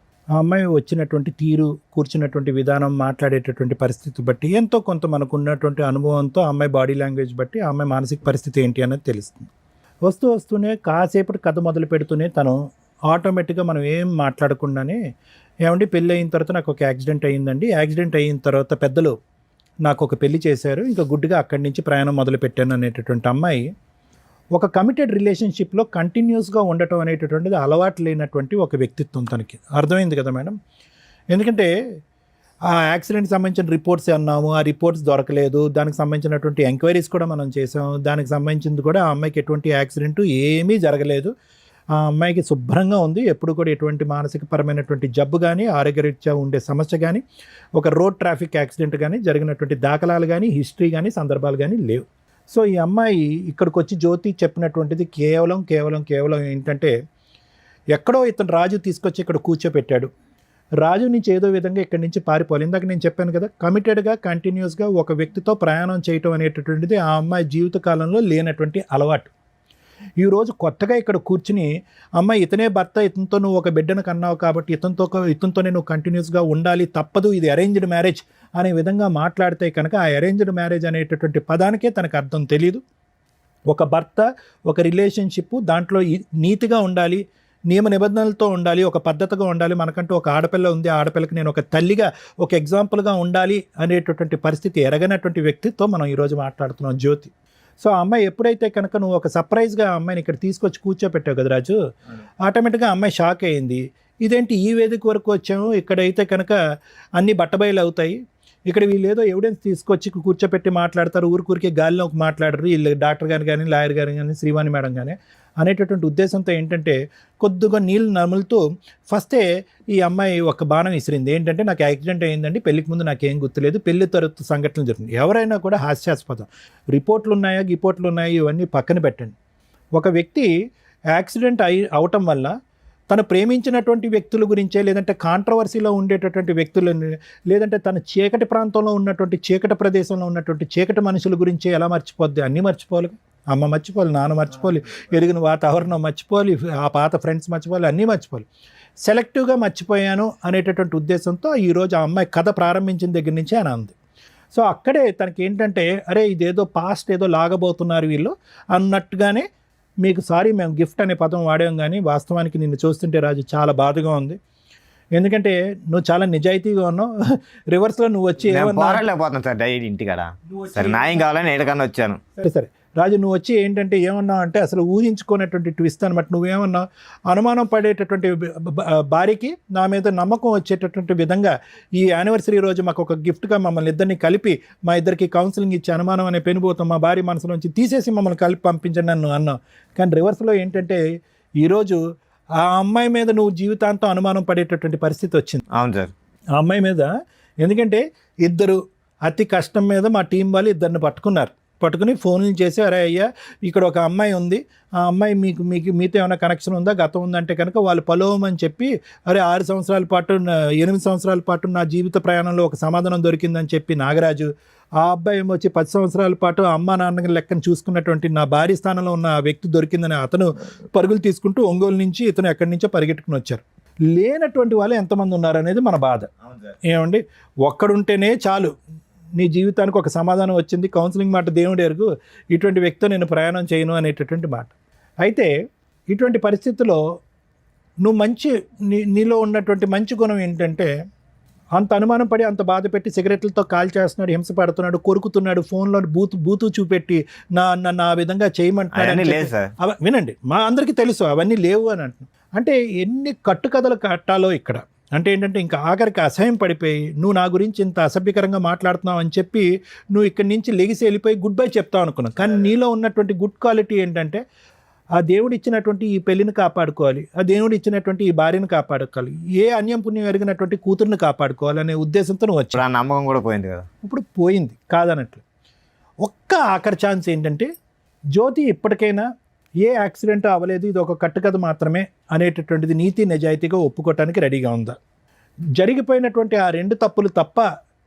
ఆ అమ్మాయి వచ్చినటువంటి తీరు, కూర్చున్నటువంటి విధానం, మాట్లాడేటటువంటి పరిస్థితి బట్టి ఎంతో కొంత మనకు ఉన్నటువంటి అనుభవంతో ఆ అమ్మాయి బాడీ లాంగ్వేజ్ బట్టి ఆ అమ్మాయి మానసిక పరిస్థితి ఏంటి అనేది తెలుస్తుంది. వస్తూనే కాసేపటి కథ మొదలు పెడుతూనే తను ఆటోమేటిక్గా మనం ఏం మాట్లాడకుండానే, ఏమండి పెళ్ళి అయిన తర్వాత నాకు ఒక యాక్సిడెంట్ అయ్యిందండి, యాక్సిడెంట్ అయిన తర్వాత పెద్దలు నాకు ఒక పెళ్లి చేశారు, ఇంకా గుడ్డిగా అక్కడి నుంచి ప్రయాణం మొదలు పెట్టాను అనేటటువంటి అమ్మాయి ఒక కమిటెడ్ రిలేషన్షిప్లో కంటిన్యూస్గా ఉండటం అనేటటువంటిది అలవాటు లేనటువంటి ఒక వ్యక్తిత్వం తనకి. అర్థమైంది కదా మేడం? ఎందుకంటే ఆ యాక్సిడెంట్కి సంబంధించిన రిపోర్ట్స్ అన్నాము, ఆ రిపోర్ట్స్ దొరకలేదు, దానికి సంబంధించినటువంటి ఎంక్వైరీస్ కూడా మనం చేసాం, దానికి సంబంధించింది కూడా ఆ అమ్మాయికి ఎటువంటి యాక్సిడెంట్ ఏమీ జరగలేదు, ఆ అమ్మాయికి శుభ్రంగా ఉంది, ఎప్పుడు కూడా ఎటువంటి మానసికపరమైనటువంటి జబ్బు కానీ, ఆరోగ్యరీత్యా ఉండే సమస్య కానీ, ఒక రోడ్ ట్రాఫిక్ యాక్సిడెంట్ కానీ జరిగినటువంటి దాఖలాలు కానీ, హిస్టరీ కానీ, సందర్భాలు కానీ లేవు. సో ఈ అమ్మాయి ఇక్కడికి వచ్చి జ్యోతి చెప్పినటువంటిది కేవలం ఏంటంటే, ఎక్కడో ఇతను రాజు తీసుకొచ్చి ఇక్కడ కూర్చోపెట్టాడు, రాజు నుంచి ఏదో విధంగా ఇక్కడి నుంచి పారిపోవాలి. ఇందాక నేను చెప్పాను కదా, కమిటెడ్గా కంటిన్యూస్గా ఒక వ్యక్తితో ప్రయాణం చేయటం అనేటటువంటిది ఆ అమ్మాయి జీవితకాలంలో లేనటువంటి అలవాటు. ఈరోజు కొత్తగా ఇక్కడ కూర్చుని, అమ్మాయి ఇతనే భర్త, ఇతనితో నువ్వు ఒక బిడ్డను కన్నావు కాబట్టి ఇతనితోనే నువ్వు కంటిన్యూస్గా ఉండాలి, తప్పదు, ఇది అరేంజ్డ్ మ్యారేజ్ అనే విధంగా మాట్లాడితే కనుక ఆ అరేంజ్డ్ మ్యారేజ్ అనేటటువంటి పదానికే తనకు అర్థం తెలియదు. ఒక భర్త, ఒక రిలేషన్షిప్, దాంట్లో నీతిగా ఉండాలి, నియమ నిబంధనలతో ఉండాలి, ఒక పద్ధతిగా ఉండాలి, మనకంటూ ఒక ఆడపిల్ల ఉంది, ఆ ఆడపిల్లకి నేను ఒక తల్లిగా, ఒక ఎగ్జాంపుల్గా ఉండాలి అనేటటువంటి పరిస్థితి ఎరగనటువంటి వ్యక్తితో మనం ఈరోజు మాట్లాడుతున్నాం జ్యోతి. సో ఆ అమ్మాయి ఎప్పుడైతే కనుక నువ్వు ఒక సర్ప్రైజ్గా ఆ అమ్మాయిని ఇక్కడ తీసుకొచ్చి కూర్చోపెట్టావు కదా రాజు, ఆటోమేటిక్గా అమ్మాయి షాక్ అయ్యింది. ఇదేంటి ఈ వేదిక వరకు వచ్చాము, ఇక్కడైతే కనుక అన్ని బట్టబయలు అవుతాయి, ఇక్కడ వీళ్ళు ఏదో ఎవిడెన్స్ తీసుకొచ్చి కూర్చోపెట్టి మాట్లాడతారు, ఊరికే గాలిలో మాట్లాడరు వీళ్ళు, డాక్టర్ గారు కానీ, లాయర్ గారు కానీ, శ్రీవాణి మేడం కానీ అనేటటువంటి ఉద్దేశంతో ఏంటంటే కొద్దిగా నీళ్ళు నములుతూ ఫస్టే ఈ అమ్మాయి ఒక బాణం విసిరింది. ఏంటంటే, నాకు యాక్సిడెంట్ అయ్యిందండి, పెళ్లికి ముందు నాకేం గుర్తులేదు, పెళ్లి తర్వాత సంఘటనలు జరుగుతుంది. ఎవరైనా కూడా హాస్యాస్పదం, రిపోర్ట్లు ఉన్నాయా ఇవన్నీ పక్కన పెట్టండి. ఒక వ్యక్తి యాక్సిడెంట్ అవటం వల్ల తను ప్రేమించినటువంటి వ్యక్తుల గురించే, లేదంటే కాంట్రవర్సీలో ఉండేటటువంటి వ్యక్తులని, లేదంటే తన చీకటి ప్రాంతంలో ఉన్నటువంటి చీకటి ప్రదేశంలో ఉన్నటువంటి చీకటి మనుషుల గురించే ఎలా మర్చిపోద్ది? అన్నీ మర్చిపోవాలి, అమ్మ మర్చిపోవాలి, నాన్న మర్చిపోవాలి, ఎరిగిన వాతావరణం మర్చిపోవాలి, ఆ పాత ఫ్రెండ్స్ మర్చిపోవాలి, అన్నీ మర్చిపోవాలి. సెలెక్టివ్గా మర్చిపోయాను అనేటటువంటి ఉద్దేశంతో ఈరోజు ఆ అమ్మాయి కథ ప్రారంభించిన దగ్గర నుంచే అని అంది. సో అక్కడే తనకి ఏంటంటే, అరే ఇదేదో పాస్ట్ ఏదో లాగబోతున్నారు వీళ్ళు అన్నట్టుగానే, మీకు సారీ మేము గిఫ్ట్ అనే పదం వాడాం, కానీ వాస్తవానికి నిన్ను చూస్తుంటే రాజు చాలా బాధగా ఉంది. ఎందుకంటే నువ్వు చాలా నిజాయితీగా ఉన్నావు, రివర్స్లో నువ్వు వచ్చి పోరాడలేకపోతున్నాను సార్ డైలీ ఇంటికాడ, సరే న్యాయం కావాలని ఎక్కడికన్నా వచ్చాను. సరే రాజు, నువ్వు వచ్చి ఏంటంటే ఏమన్నావు అంటే, అసలు ఊహించుకునేటువంటి ట్విస్ట్ అనమాట. నువ్వేమన్నావు, అనుమానం పడేటటువంటి భార్యకి నా మీద నమ్మకం వచ్చేటటువంటి విధంగా ఈ యానివర్సరీ రోజు మాకు ఒక గిఫ్ట్గా మమ్మల్ని ఇద్దరిని కలిపి, మా ఇద్దరికి కౌన్సిలింగ్ ఇచ్చి అనుమానం అనే పెనుభూతం మా భార్య మనసులోంచి తీసేసి మమ్మల్ని కలిపి పంపించండి నన్ను అన్నావు. కానీ రివర్స్లో ఏంటంటే, ఈరోజు ఆ అమ్మాయి మీద నువ్వు జీవితాంతం అనుమానం పడేటటువంటి పరిస్థితి వచ్చింది. అవును సార్, ఆ అమ్మాయి మీద. ఎందుకంటే ఇద్దరు అతి కష్టం మీద మా టీం వాళ్ళు ఇద్దరిని పట్టుకుని ఫోన్లు చేసి, అరే అయ్యా ఇక్కడ ఒక అమ్మాయి ఉంది, ఆ అమ్మాయి మీతో ఏమైనా కనెక్షన్ ఉందా, గతం ఉందంటే కనుక వాళ్ళు పలోమని చెప్పి, అరే 8 సంవత్సరాల పాటు నా జీవిత ప్రయాణంలో ఒక సమాధానం దొరికిందని చెప్పి నాగరాజు, ఆ అబ్బాయి ఏమో వచ్చి 10 సంవత్సరాల పాటు అమ్మ నాన్న లెక్కను చూసుకున్నటువంటి నా భార్య స్థానంలో ఉన్న ఆ వ్యక్తి దొరికిందని అతను పరుగులు తీసుకుంటూ ఒంగోలు నుంచి ఇతను ఎక్కడి నుంచో పరిగెట్టుకుని వచ్చారు. లేనటువంటి వాళ్ళు ఎంతమంది ఉన్నారనేది మన బాధ. ఏమండి, ఒక్కడుంటేనే చాలు నీ జీవితానికి ఒక సమాధానం వచ్చింది, కౌన్సిలింగ్ మాట దేవుడు ఎరుగు, ఇటువంటి వ్యక్తితో నేను ప్రయాణం చేయను అనేటటువంటి మాట. అయితే ఇటువంటి పరిస్థితుల్లో నువ్వు నీలో ఉన్నటువంటి మంచి గుణం ఏంటంటే, అంత అనుమానం పడి అంత బాధ పెట్టి సిగరెట్లతో కాల్ చేస్తున్నాడు, హింస పడుతున్నాడు, కొరుకుతున్నాడు, ఫోన్లో బూతు చూపెట్టి నా విధంగా చేయమంటున్నాడు. వినండి, మా అందరికీ తెలుసు అవన్నీ లేవు అని అంటున్నాను. అంటే ఎన్ని కట్టుకథలు కట్టాలో ఇక్కడ. అంటే ఏంటంటే, ఇంకా ఆఖరికి అసహ్యం పడిపోయి, నువ్వు నా గురించి ఇంత అసభ్యకరంగా మాట్లాడుతున్నావు అని చెప్పి నువ్వు ఇక్కడి నుంచి లెగిసి వెళ్ళిపోయి గుడ్ బై చెప్తావు అనుకున్నావు. కానీ నీలో ఉన్నటువంటి గుడ్ క్వాలిటీ ఏంటంటే, ఆ దేవుడు ఇచ్చినటువంటి ఈ పెళ్లిని కాపాడుకోవాలి, ఆ దేవుడు ఇచ్చినటువంటి ఈ భార్యను కాపాడుకోవాలి, ఏ అన్యం పుణ్యం ఎరిగినటువంటి కూతురుని కాపాడుకోవాలి అనే ఉద్దేశంతో నువ్వు వచ్చి, నమ్మకం కూడా పోయింది కదా. ఇప్పుడు పోయింది కాదనట్లు. ఒక్క ఆఖరి ఛాన్స్ ఏంటంటే, జ్యోతి ఇప్పటికైనా ఏ యాక్సిడెంట్ అవ్వలేదు, ఇది ఒక కట్టుకథ మాత్రమే అనేటటువంటిది నీతి నిజాయితీగా ఒప్పుకోవటానికి రెడీగా ఉందా? జరిగిపోయినటువంటి ఆ 2 తప్పులు తప్ప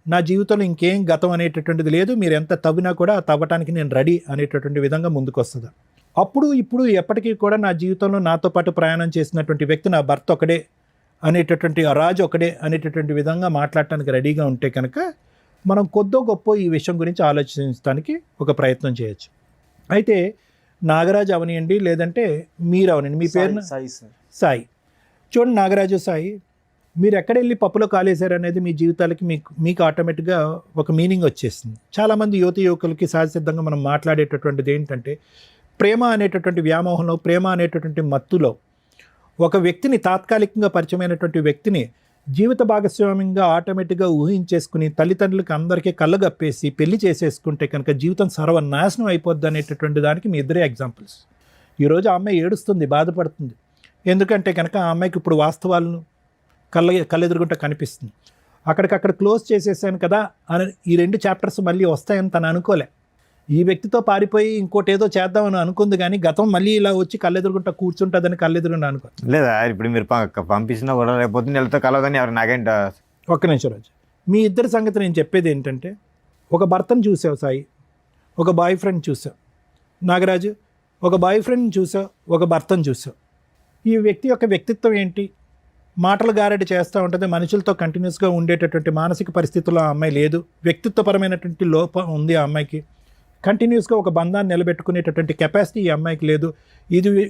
నా జీవితంలో ఇంకేం గతం అనేటటువంటిది లేదు, మీరు ఎంత తవ్వినా కూడా తవ్వటానికి నేను రెడీ అనేటటువంటి విధంగా ముందుకు వస్తుందా? అప్పుడు ఇప్పుడు ఎప్పటికీ కూడా నా జీవితంలో నాతో పాటు ప్రయాణం చేసినటువంటి వ్యక్తి నా భర్త ఒకడే అనేటటువంటి, ఆ రాజు ఒకడే అనేటటువంటి విధంగా మాట్లాడటానికి రెడీగా ఉంటే కనుక మనం కొద్దో గొప్ప ఈ విషయం గురించి ఆలోచించడానికి ఒక ప్రయత్నం చేయొచ్చు. అయితే నాగరాజు అవనియండి, లేదంటే మీరు అవనండి, మీ పేరు సాయి. చూడండి నాగరాజు, సాయి, మీరు ఎక్కడెళ్ళి పప్పులో కాలేశారు అనేది మీ జీవితాలకి మీకు ఆటోమేటిక్గా ఒక మీనింగ్ వచ్చేస్తుంది. చాలామంది యువకులకి సహజసిద్ధంగా మనం మాట్లాడేటటువంటిది ఏంటంటే, ప్రేమ అనేటటువంటి వ్యామోహంలో, ప్రేమ అనేటటువంటి మత్తులో ఒక వ్యక్తిని, తాత్కాలికంగా పరిచయమైనటువంటి వ్యక్తిని జీవిత భాగస్వామ్యంగా ఆటోమేటిక్గా ఊహించేసుకుని తల్లిదండ్రులకి అందరికీ కళ్ళగప్పేసి పెళ్లి చేసేసుకుంటే కనుక జీవితం సర్వనాశనం అయిపోద్ది అనేటటువంటి దానికి మీ ఇద్దరే ఎగ్జాంపుల్స్. ఈరోజు ఆ అమ్మాయి ఏడుస్తుంది, బాధపడుతుంది. ఎందుకంటే కనుక ఆ అమ్మాయికి ఇప్పుడు వాస్తవాలను కళ్ళెదురుగుంట కనిపిస్తుంది. అక్కడికక్కడ క్లోజ్ చేసేసాను కదా అని ఈ 2 చాప్టర్స్ మళ్ళీ వస్తాయని తను అనుకోలే. ఈ వ్యక్తితో పారిపోయి ఇంకోటి ఏదో చేద్దామని అనుకుంది, కానీ గతం మళ్ళీ ఇలా వచ్చి కళ్ళెదురుగుంట కూర్చుంటుందని కళ్ళెదురుగుంట అనుకో. లేదా ఇప్పుడు మీరు పంపించినా కూడా లేకపోతే నెలతో కలవదని ఎవరు నాకేంట. ఒక్క నిమిషం రాజు, మీ ఇద్దరి సంగతి నేను చెప్పేది ఏంటంటే, ఒక భర్తను చూసావు సాయి, ఒక బాయ్ ఫ్రెండ్ చూసావు. నాగరాజు, ఒక బాయ్ ఫ్రెండ్ని చూసావు, ఒక భర్తను చూసావు. ఈ వ్యక్తి యొక్క వ్యక్తిత్వం ఏంటి? మాటలు గారడి చేస్తూ ఉంటుంది, మనుషులతో కంటిన్యూస్గా ఉండేటటువంటి మానసిక పరిస్థితుల్లో ఆ అమ్మాయి లేదు. వ్యక్తిత్వపరమైనటువంటి లోపం ఉంది ఆ అమ్మాయికి. కంటిన్యూస్గా ఒక బంధాన్ని నిలబెట్టుకునేటటువంటి కెపాసిటీ ఈ అమ్మాయికి లేదు.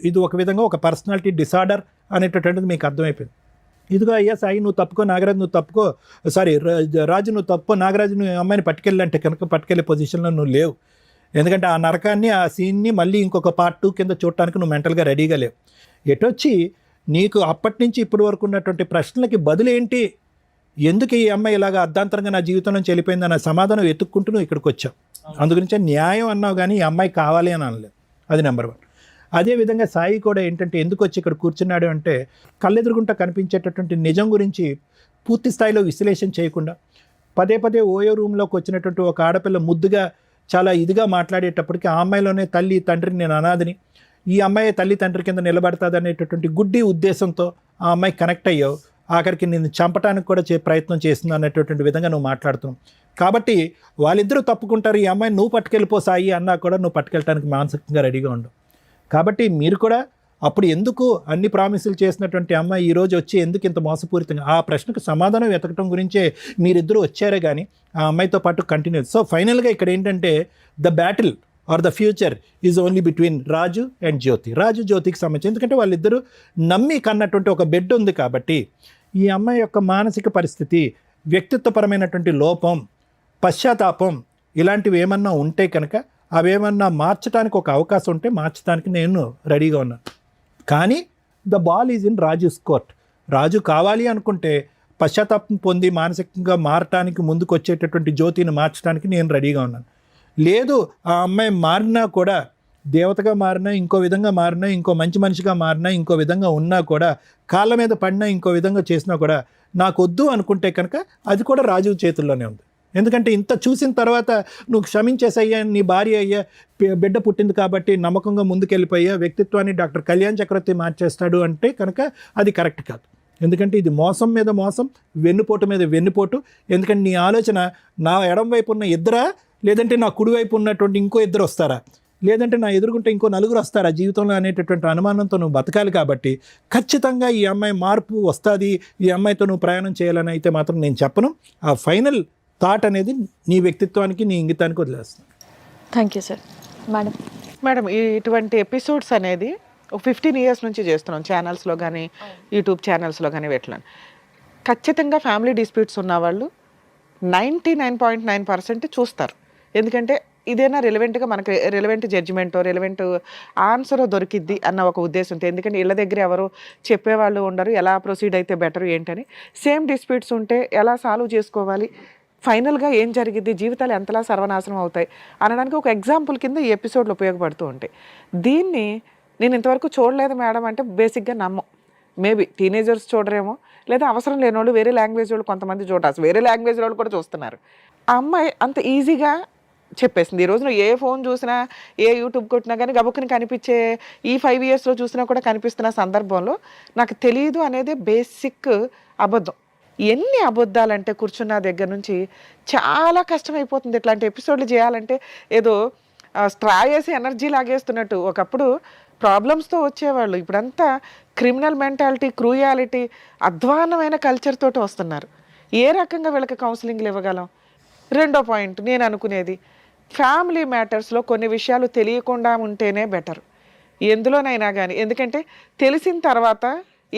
ఇది ఒక విధంగా ఒక పర్సనాలిటీ డిసార్డర్ అనేటటువంటిది మీకు అర్థమైపోయింది. ఇదిగో అయ్యా సాయి, నువ్వు తప్పుకో, నాగరాజు నువ్వు తప్పుకో, సారీ రాజు నువ్వు తప్పుకో, నాగరాజు నువ్వు అమ్మాయిని పట్టుకెళ్ళంటే కనుక పట్టుకెళ్ళే పొజిషన్లో నువ్వు లేవు. ఎందుకంటే ఆ నరకాన్ని, ఆ సీన్ని మళ్ళీ ఇంకొక పార్ట్ 2 కింద చూడటానికి నువ్వు మెంటల్గా రెడీగా లేవు. ఎటొచ్చి నీకు అప్పటి నుంచి ఇప్పటి వరకు ఉన్నటువంటి ప్రశ్నలకి బదులేంటి, ఎందుకు ఈ అమ్మాయి ఇలాగ అర్ధాంతరంగా నా జీవితం నుంచి వెళ్ళిపోయింది అన్న సమాధానం వెతుక్కుంటూ నువ్వు ఇక్కడికి వచ్చావు. అందుగురించే న్యాయం అన్నావు, కానీ ఈ అమ్మాయి కావాలి అని అనలేదు. అది నెంబర్ 1. అదేవిధంగా సాయి కూడా ఏంటంటే ఎందుకు వచ్చి ఇక్కడ కూర్చున్నాడు అంటే, కళ్ళెదురుగుంట కనిపించేటటువంటి నిజం గురించి పూర్తి స్థాయిలో విశ్లేషణ చేయకుండా పదే పదే ఓయో రూమ్లోకి వచ్చినటువంటి ఒక ఆడపిల్ల ముద్దుగా చాలా ఇదిగా మాట్లాడేటప్పటికి ఆ అమ్మాయిలోనే తల్లి తండ్రిని, నేను అనాథని, ఈ అమ్మాయి తల్లి తండ్రి కింద నిలబడుతుంది అనేటటువంటి గుడ్డి ఉద్దేశంతో ఆ అమ్మాయి కనెక్ట్ అయ్యావు. ఆఖరికి నేను చంపడానికి కూడా ప్రయత్నం చేస్తుంది అనేటటువంటి విధంగా నువ్వు మాట్లాడుతున్నావు. కాబట్టి వాళ్ళిద్దరూ తప్పుకుంటారు, ఈ అమ్మాయి నువ్వు పట్టుకెళ్ళిపో సాయి అన్నా కూడా నువ్వు పట్టుకెళ్ళడానికి మానసికంగా రెడీగా ఉండవు. కాబట్టి మీరు కూడా అప్పుడు ఎందుకు అన్ని ప్రామిసులు చేసినటువంటి అమ్మాయి ఈరోజు వచ్చి ఎందుకు ఇంత మోసపూరితంగా, ఆ ప్రశ్నకు సమాధానం వెతకడం గురించే మీరిద్దరూ వచ్చారే కానీ ఆ అమ్మాయితో పాటు కంటిన్యూ. సో ఫైనల్గా ఇక్కడ ఏంటంటే the battle or the future is only between Raju and Jyothi. Raju జ్యోతికి సంబంధించి, ఎందుకంటే వాళ్ళిద్దరూ నమ్మి కన్నటువంటి ఒక బిడ్డ ఉంది. కాబట్టి ఈ అమ్మాయి యొక్క మానసిక పరిస్థితి, వ్యక్తిత్వపరమైనటువంటి లోపం, పశ్చాత్తాపం ఇలాంటివి ఏమన్నా ఉంటే కనుక అవేమన్నా మార్చడానికి ఒక అవకాశం ఉంటే మార్చడానికి నేను రెడీగా ఉన్నాను. కానీ the ball is in Raju's court. Raju కావాలి అనుకుంటే పశ్చాత్తాపం పొంది మానసికంగా మారటానికి ముందుకు వచ్చేటటువంటి జ్యోతిని మార్చడానికి నేను రెడీగా ఉన్నాను. లేదు ఆ అమ్మాయి మారినా కూడా, దేవతగా మారినా, ఇంకో విధంగా మారినా, ఇంకో మంచి మనిషిగా మారినా, ఇంకో విధంగా ఉన్నా కూడా, కాళ్ళ మీద పడినా, ఇంకో విధంగా చేసినా కూడా నాకు వద్దు అనుకుంటే కనుక అది కూడా రాజు చేతుల్లోనే ఉంది. ఎందుకంటే ఇంత చూసిన తర్వాత నువ్వు క్షమించేసయ్యా, నీ భార్య అయ్యా, బిడ్డ పుట్టింది కాబట్టి నమ్మకంగా ముందుకెళ్ళిపోయా, వ్యక్తిత్వాన్ని డాక్టర్ కళ్యాణ్ చక్రవర్తి మార్చేస్తాడు అంటే కనుక అది కరెక్ట్ కాదు. ఎందుకంటే ఇది మోసం మీద మోసం, వెన్నుపోటు మీద వెన్నుపోటు. ఎందుకంటే నీ ఆలోచన నా ఎడం వైపు ఉన్న ఇద్దరా, లేదంటే నా కుడివైపు ఉన్నటువంటి ఇంకో ఇద్దరు వస్తారా, లేదంటే నా ఎదురుగుంటే ఇంకో నలుగురు వస్తారా జీవితంలో అనేటటువంటి అనుమానంతో నువ్వు బతకాలి. కాబట్టి ఖచ్చితంగా ఈ అమ్మాయి మార్పు వస్తుంది, ఈ అమ్మాయితో నువ్వు ప్రయాణం చేయాలని అయితే మాత్రం నేను చెప్పను. ఆ ఫైనల్ థాట్ అనేది నీ వ్యక్తిత్వానికి, నీ ఇంగితానికి వదిలేస్తాను. Thank you sir. మేడం, ఇటువంటి ఎపిసోడ్స్ అనేది ఒక 15 years నుంచి చేస్తున్నాం, ఛానల్స్లో కానీ యూట్యూబ్ ఛానల్స్లో కానీ వీటిలో. ఖచ్చితంగా ఫ్యామిలీ డిస్ప్యూట్స్ ఉన్నవాళ్ళు 99.9% చూస్తారు. ఎందుకంటే ఇదేనా రిలవెంట్గా మనకి రిలవెంట్ జడ్జిమెంటో రిలవెంట్ ఆన్సరో దొరికిద్ది అన్న ఒక ఉద్దేశంతో. ఎందుకంటే ఇళ్ళ దగ్గర ఎవరు చెప్పేవాళ్ళు ఉండరు, ఎలా ప్రొసీడ్ అయితే బెటర్ ఏంటని. సేమ్ డిస్ప్యూట్స్ ఉంటే ఎలా సాల్వ్ చేసుకోవాలి, ఫైనల్గా ఏం జరిగిద్ది, జీవితాలు ఎంతలా సర్వనాశనం అవుతాయి అనడానికి ఒక ఎగ్జాంపుల్ కింద ఈ ఎపిసోడ్లు ఉపయోగపడుతూ ఉంటాయి. దీన్ని నేను ఇంతవరకు చూడలేదు మేడం అంటే బేసిక్గా నమ్మం. మేబీ టీనేజర్స్ చూడరేమో, లేదా అవసరం లేని వాళ్ళు, వేరే లాంగ్వేజ్ వాళ్ళు కొంతమంది చూడాల్సి, వేరే లాంగ్వేజ్ వాళ్ళు కూడా చూస్తున్నారు. ఆ అమ్మాయి అంత ఈజీగా చెప్పేసింది. ఈ రోజున ఏ ఫోన్ చూసినా, ఏ యూట్యూబ్ కొట్టినా కానీ గబుక్కుని కనిపించే ఈ 5 ఇయర్స్లో చూసినా కూడా కనిపిస్తున్న సందర్భంలో నాకు తెలియదు అనేది బేసిక్ అబద్ధం. ఎన్ని అబద్ధాలంటే కూర్చున్న దగ్గర నుంచి చాలా కష్టమైపోతుంది. ఇట్లాంటి ఎపిసోడ్లు చేయాలంటే ఏదో స్ట్రా వేసి ఎనర్జీ లాగేస్తున్నట్టు. ఒకప్పుడు ప్రాబ్లమ్స్తో వచ్చేవాళ్ళు, ఇప్పుడంతా క్రిమినల్ మెంటాలిటీ, క్రూయాలిటీ, అధ్వాన్నమైన కల్చర్ తోటి వస్తున్నారు. ఏ రకంగా వీళ్ళకి కౌన్సిలింగ్లు ఇవ్వగలం? రెండో పాయింట్ నేను అనుకునేది, ఫ్యామిలీ మ్యాటర్స్లో కొన్ని విషయాలు తెలియకుండా ఉంటేనే బెటర్ ఎందులోనైనా కానీ. ఎందుకంటే తెలిసిన తర్వాత